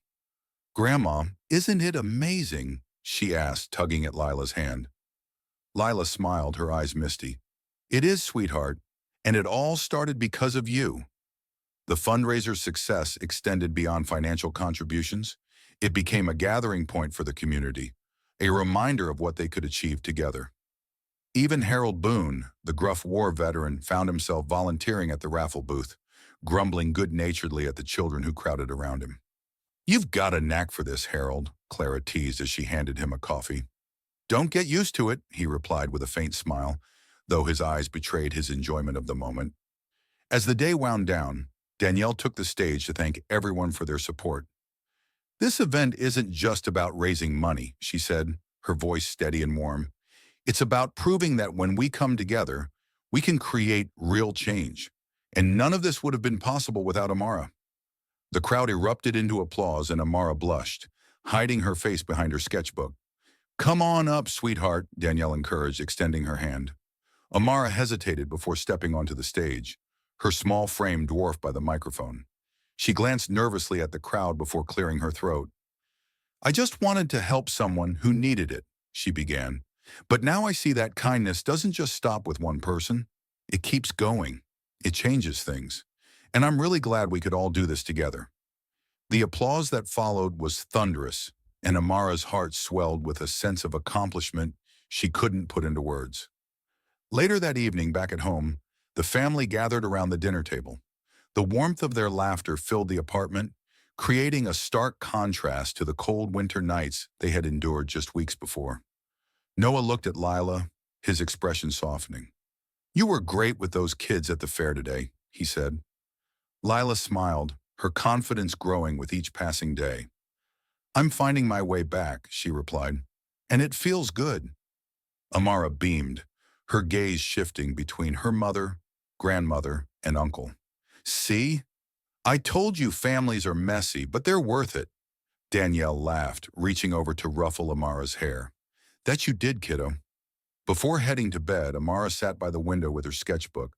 "Grandma, isn't it amazing?" she asked, tugging at Lila's hand. Lila smiled, her eyes misty. "It is, sweetheart, and it all started because of you." The fundraiser's success extended beyond financial contributions. It became a gathering point for the community, a reminder of what they could achieve together. Even Harold Boone, the gruff war veteran, found himself volunteering at the raffle booth, grumbling good-naturedly at the children who crowded around him. "You've got a knack for this, Harold," Clara teased as she handed him a coffee. "Don't get used to it," he replied with a faint smile, though his eyes betrayed his enjoyment of the moment. As the day wound down, Danielle took the stage to thank everyone for their support. "This event isn't just about raising money," she said, her voice steady and warm. "It's about proving that when we come together, we can create real change. And none of this would have been possible without Amara." The crowd erupted into applause and Amara blushed, hiding her face behind her sketchbook. "Come on up, sweetheart," Danielle encouraged, extending her hand. Amara hesitated before stepping onto the stage, her small frame dwarfed by the microphone. She glanced nervously at the crowd before clearing her throat. "I just wanted to help someone who needed it," she began. "But now I see that kindness doesn't just stop with one person. It keeps going. It changes things. And I'm really glad we could all do this together." The applause that followed was thunderous, and Amara's heart swelled with a sense of accomplishment she couldn't put into words. Later that evening, back at home, the family gathered around the dinner table. The warmth of their laughter filled the apartment, creating a stark contrast to the cold winter nights they had endured just weeks before. Noah looked at Lila, his expression softening. "You were great with those kids at the fair today," he said. Lila smiled, her confidence growing with each passing day. "I'm finding my way back," she replied, "and it feels good." Amara beamed, her gaze shifting between her mother, grandmother, and uncle. "See? I told you families are messy, but they're worth it." Danielle laughed, reaching over to ruffle Amara's hair. That you did, kiddo. Before heading to bed, Amara sat by the window with her sketchbook,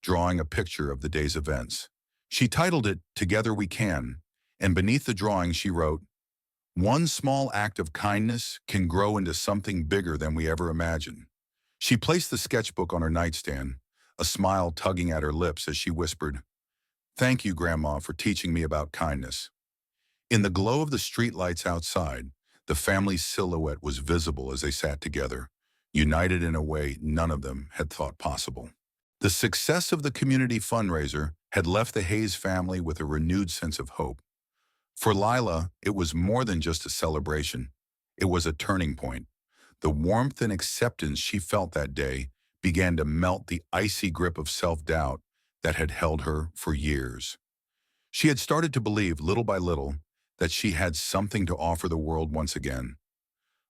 drawing a picture of the day's events. She titled it, Together We Can, and beneath the drawing she wrote, "One small act of kindness can grow into something bigger than we ever imagined." She placed the sketchbook on her nightstand, a smile tugging at her lips as she whispered, "Thank you, Grandma, for teaching me about kindness." In the glow of the streetlights outside, the family's silhouette was visible as they sat together, united in a way none of them had thought possible. The success of the community fundraiser had left the Hayes family with a renewed sense of hope. For Lila, it was more than just a celebration. It was a turning point. The warmth and acceptance she felt that day began to melt the icy grip of self-doubt that had held her for years. She had started to believe, little by little, that she had something to offer the world once again.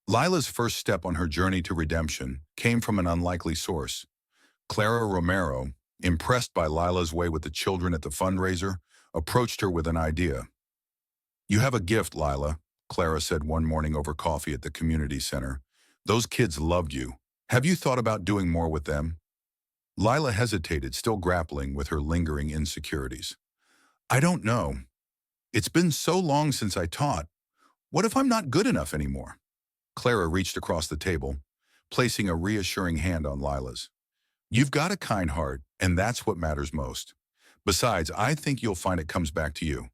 Lila's first step on her journey to redemption came from an unlikely source. Clara Romero, impressed by Lila's way with the children at the fundraiser, approached her with an idea. "You have a gift, Lila," Clara said one morning over coffee at the community center. "Those kids loved you. Have you thought about doing more with them?" Lila hesitated, still grappling with her lingering insecurities. "I don't know. It's been so long since I taught. What if I'm not good enough anymore?" Clara reached across the table, placing a reassuring hand on Lila's. "You've got a kind heart, and that's what matters most. Besides, I think you'll find it comes back to you."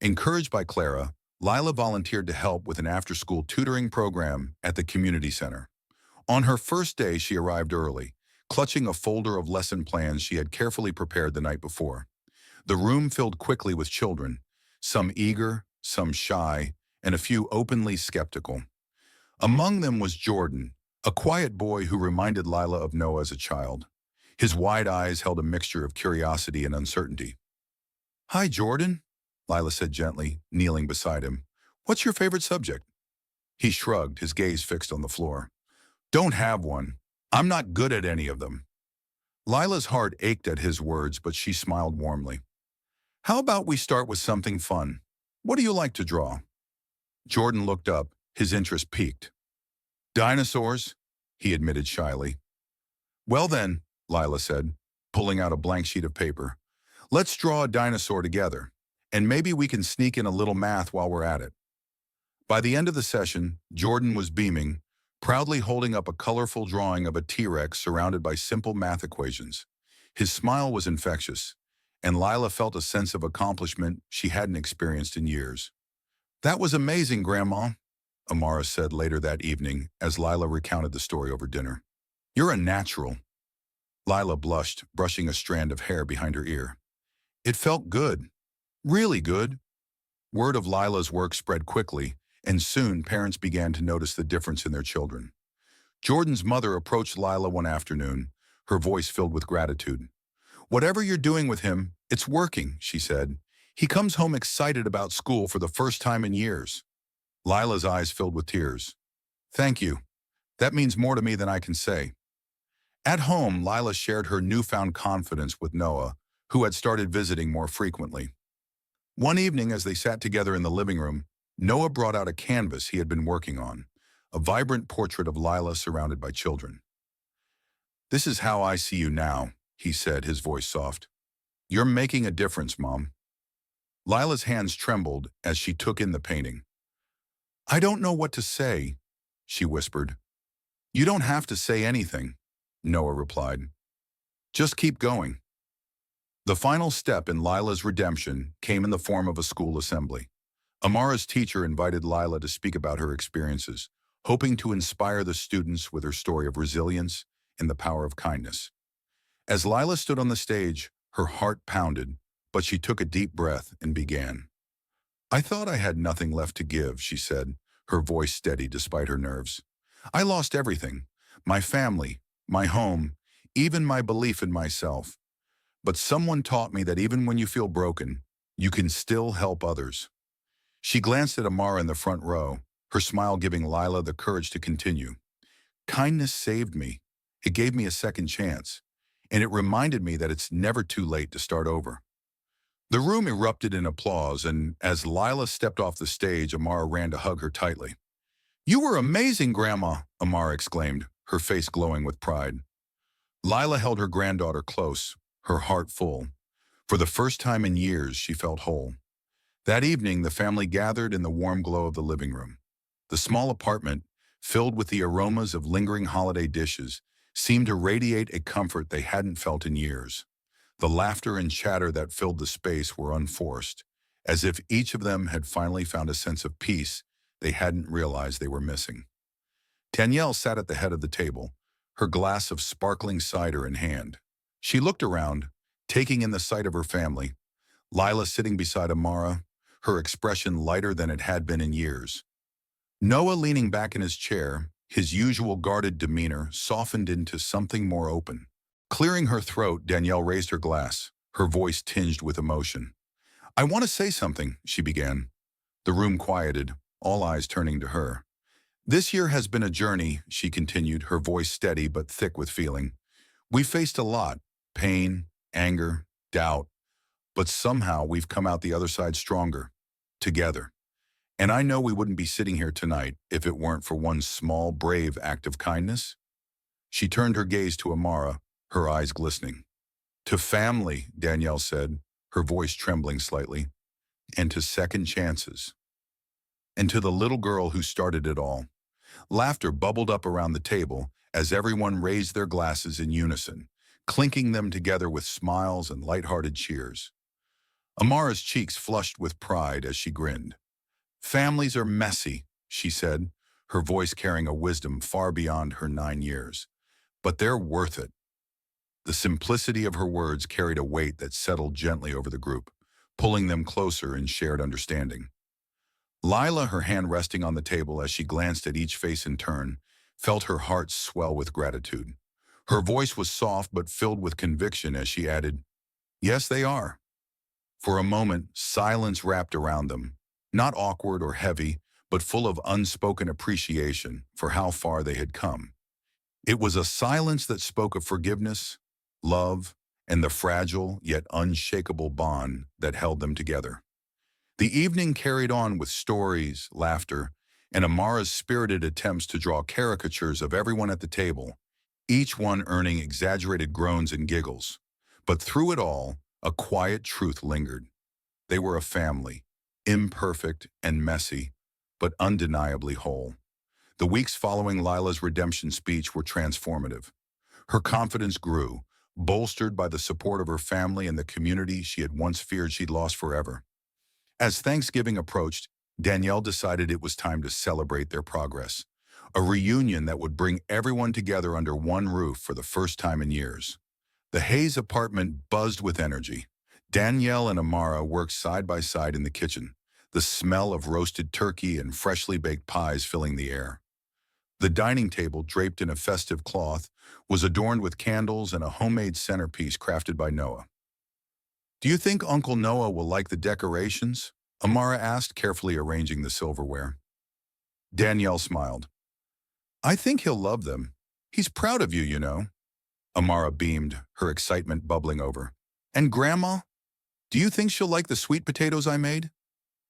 Encouraged by Clara, Lila volunteered to help with an after-school tutoring program at the community center. On her first day, she arrived early, clutching a folder of lesson plans she had carefully prepared the night before. The room filled quickly with children, some eager, some shy, and a few openly skeptical. Among them was Jordan, a quiet boy who reminded Lila of Noah as a child. His wide eyes held a mixture of curiosity and uncertainty. "Hi, Jordan," Lila said gently, kneeling beside him. "What's your favorite subject?" He shrugged, his gaze fixed on the floor. "Don't have one. I'm not good at any of them." Lila's heart ached at his words, but she smiled warmly. "How about we start with something fun? What do you like to draw?" Jordan looked up, his interest piqued. "Dinosaurs," he admitted shyly. "Well then," Lila said, pulling out a blank sheet of paper, "let's draw a dinosaur together, and maybe we can sneak in a little math while we're at it." By the end of the session, Jordan was beaming, proudly holding up a colorful drawing of a T-Rex surrounded by simple math equations. His smile was infectious, and Lila felt a sense of accomplishment she hadn't experienced in years. "That was amazing, Grandma," Amara said later that evening as Lila recounted the story over dinner. "You're a natural." Lila blushed, brushing a strand of hair behind her ear. "It felt good. Really good." Word of Lila's work spread quickly, and soon parents began to notice the difference in their children. Jordan's mother approached Lila one afternoon, her voice filled with gratitude. "Whatever you're doing with him, it's working," she said. "He comes home excited about school for the first time in years." Lila's eyes filled with tears. "Thank you. That means more to me than I can say." At home, Lila shared her newfound confidence with Noah, who had started visiting more frequently. One evening, as they sat together in the living room, Noah brought out a canvas he had been working on, a vibrant portrait of Lila surrounded by children. "This is how I see you now," he said, his voice soft. "You're making a difference, Mom." Lila's hands trembled as she took in the painting. "I don't know what to say," she whispered. "You don't have to say anything," Noah replied. "Just keep going." The final step in Lila's redemption came in the form of a school assembly. Amara's teacher invited Lila to speak about her experiences, hoping to inspire the students with her story of resilience and the power of kindness. As Lila stood on the stage, her heart pounded, but she took a deep breath and began. "I thought I had nothing left to give," she said, her voice steady despite her nerves. "I lost everything, my family, my home, even my belief in myself. But someone taught me that even when you feel broken, you can still help others." She glanced at Amara in the front row, her smile giving Lila the courage to continue. "Kindness saved me. It gave me a second chance, and it reminded me that it's never too late to start over." The room erupted in applause, and as Lila stepped off the stage, Amara ran to hug her tightly. "You were amazing, Grandma," Amara exclaimed, her face glowing with pride. Lila held her granddaughter close, her heart full. For the first time in years, she felt whole. That evening, the family gathered in the warm glow of the living room. The small apartment, filled with the aromas of lingering holiday dishes, seemed to radiate a comfort they hadn't felt in years. The laughter and chatter that filled the space were unforced, as if each of them had finally found a sense of peace they hadn't realized they were missing. Danielle sat at the head of the table, her glass of sparkling cider in hand. She looked around, taking in the sight of her family, Lila sitting beside Amara, her expression lighter than it had been in years. Noah leaning back in his chair, his usual guarded demeanor softened into something more open. Clearing her throat, Danielle raised her glass, her voice tinged with emotion. "I want to say something," she began. The room quieted, all eyes turning to her. "This year has been a journey," she continued, her voice steady but thick with feeling. "We faced a lot, pain, anger, doubt, but somehow we've come out the other side stronger, together. And I know we wouldn't be sitting here tonight if it weren't for one small, brave act of kindness." She turned her gaze to Amara, her eyes glistening. "To family," Danielle said, her voice trembling slightly, "and to second chances. And to the little girl who started it all." Laughter bubbled up around the table as everyone raised their glasses in unison, clinking them together with smiles and light-hearted cheers. Amara's cheeks flushed with pride as she grinned. "Families are messy," she said, her voice carrying a wisdom far beyond her 9 years. "But they're worth it." The simplicity of her words carried a weight that settled gently over the group, pulling them closer in shared understanding. Lila, her hand resting on the table as she glanced at each face in turn, felt her heart swell with gratitude. Her voice was soft but filled with conviction as she added, "Yes, they are." For a moment, silence wrapped around them, not awkward or heavy, but full of unspoken appreciation for how far they had come. It was a silence that spoke of forgiveness, love, and the fragile yet unshakable bond that held them together. The evening carried on with stories, laughter, and Amara's spirited attempts to draw caricatures of everyone at the table, each one earning exaggerated groans and giggles. But through it all, a quiet truth lingered. They were a family, imperfect and messy, but undeniably whole. The weeks following Lila's redemption speech were transformative. Her confidence grew, bolstered by the support of her family and the community she had once feared she'd lost forever. As Thanksgiving approached, Danielle decided it was time to celebrate their progress, a reunion that would bring everyone together under one roof for the first time in years. The Hayes apartment buzzed with energy. Danielle and Amara worked side by side in the kitchen, the smell of roasted turkey and freshly baked pies filling the air. The dining table, draped in a festive cloth, was adorned with candles and a homemade centerpiece crafted by Noah. "Do you think Uncle Noah will like the decorations?" Amara asked, carefully arranging the silverware. Danielle smiled. "I think he'll love them. He's proud of you, you know." Amara beamed, her excitement bubbling over. "And Grandma? Do you think she'll like the sweet potatoes I made?"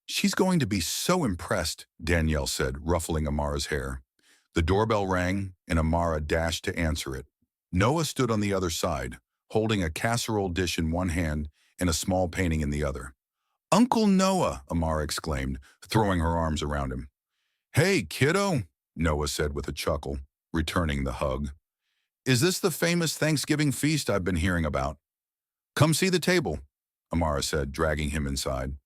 "She's going to be so impressed," Danielle said, ruffling Amara's hair. The doorbell rang, and Amara dashed to answer it. Noah stood on the other side, holding a casserole dish in one hand and a small painting in the other. "Uncle Noah!" Amara exclaimed, throwing her arms around him. "Hey, kiddo," Noah said with a chuckle, returning the hug. "Is this the famous Thanksgiving feast I've been hearing about?" "Come see the table," Amara said, dragging him inside.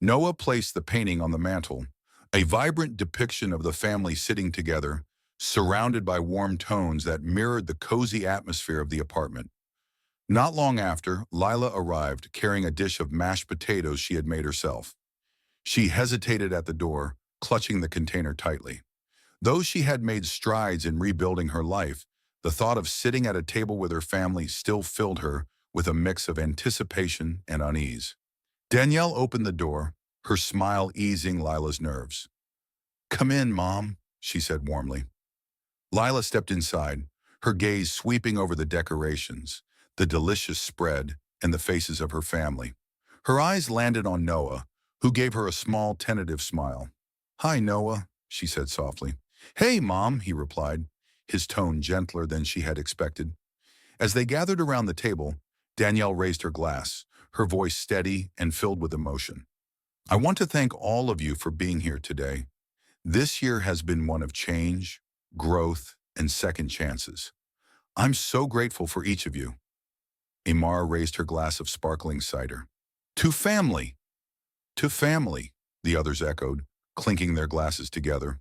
Noah placed the painting on the mantel, a vibrant depiction of the family sitting together, surrounded by warm tones that mirrored the cozy atmosphere of the apartment. Not long after, Lila arrived, carrying a dish of mashed potatoes she had made herself. She hesitated at the door, clutching the container tightly. Though she had made strides in rebuilding her life, the thought of sitting at a table with her family still filled her with a mix of anticipation and unease. Danielle opened the door, her smile easing Lila's nerves. "Come in, Mom," she said warmly. Lila stepped inside, her gaze sweeping over the decorations, the delicious spread, and the faces of her family. Her eyes landed on Noah, who gave her a small, tentative smile. "Hi, Noah," she said softly. Hey, Mom, he replied, his tone gentler than she had expected. As they gathered around the table, Danielle raised her glass, her voice steady and filled with emotion. I want to thank all of you for being here today. This year has been one of change, growth, and second chances. I'm so grateful for each of you. Amara raised her glass of sparkling cider. To family! To family, the others echoed, clinking their glasses together.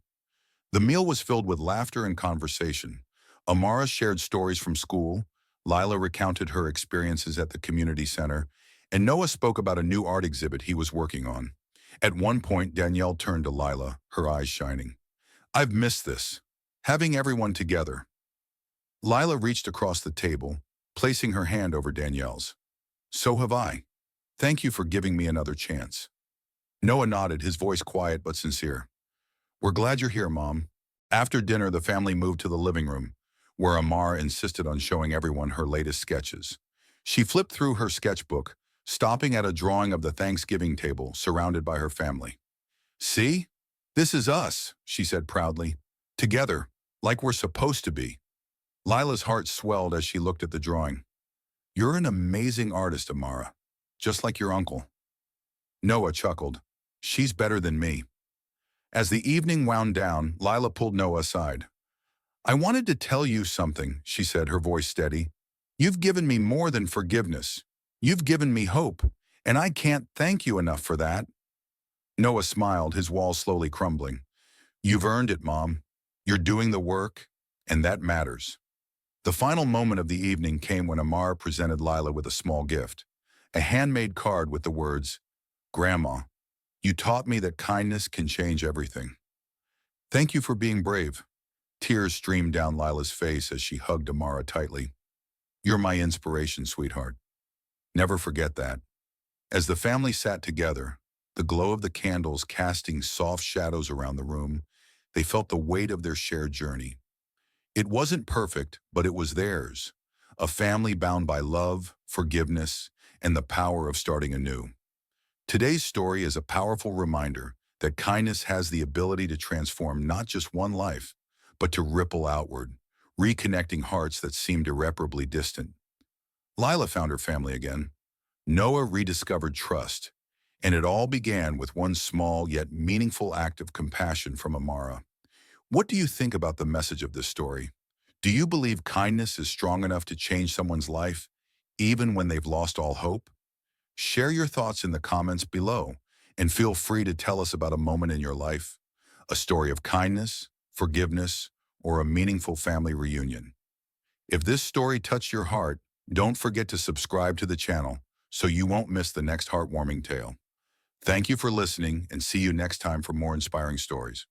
The meal was filled with laughter and conversation. Amara shared stories from school, Lila recounted her experiences at the community center, and Noah spoke about a new art exhibit he was working on. At one point, Danielle turned to Lila, her eyes shining. I've missed this. Having everyone together. Lila reached across the table, placing her hand over Danielle's. So have I. Thank you for giving me another chance. Noah nodded, his voice quiet but sincere. We're glad you're here, Mom. After dinner, the family moved to the living room, where Amara insisted on showing everyone her latest sketches. She flipped through her sketchbook, stopping at a drawing of the Thanksgiving table surrounded by her family. See? This is us, she said proudly. Together, like we're supposed to be. Lila's heart swelled as she looked at the drawing. You're an amazing artist, Amara, just like your uncle. Noah chuckled. She's better than me. As the evening wound down, Lila pulled Noah aside. I wanted to tell you something, she said, her voice steady. You've given me more than forgiveness. You've given me hope, and I can't thank you enough for that. Noah smiled, his walls slowly crumbling. You've earned it, Mom. You're doing the work, and that matters. The final moment of the evening came when Amara presented Lila with a small gift, a handmade card with the words, Grandma, you taught me that kindness can change everything. Thank you for being brave. Tears streamed down Lila's face as she hugged Amara tightly. You're my inspiration, sweetheart. Never forget that. As the family sat together, the glow of the candles casting soft shadows around the room, they felt the weight of their shared journey. It wasn't perfect, but it was theirs. A family bound by love, forgiveness, and the power of starting anew. Today's story is a powerful reminder that kindness has the ability to transform not just one life, but to ripple outward, reconnecting hearts that seemed irreparably distant. Lila found her family again. Noah rediscovered trust, and it all began with one small yet meaningful act of compassion from Amara. What do you think about the message of this story? Do you believe kindness is strong enough to change someone's life, even when they've lost all hope? Share your thoughts in the comments below, and feel free to tell us about a moment in your life, a story of kindness, forgiveness, or a meaningful family reunion. If this story touched your heart, don't forget to subscribe to the channel so you won't miss the next heartwarming tale. Thank you for listening, and see you next time for more inspiring stories.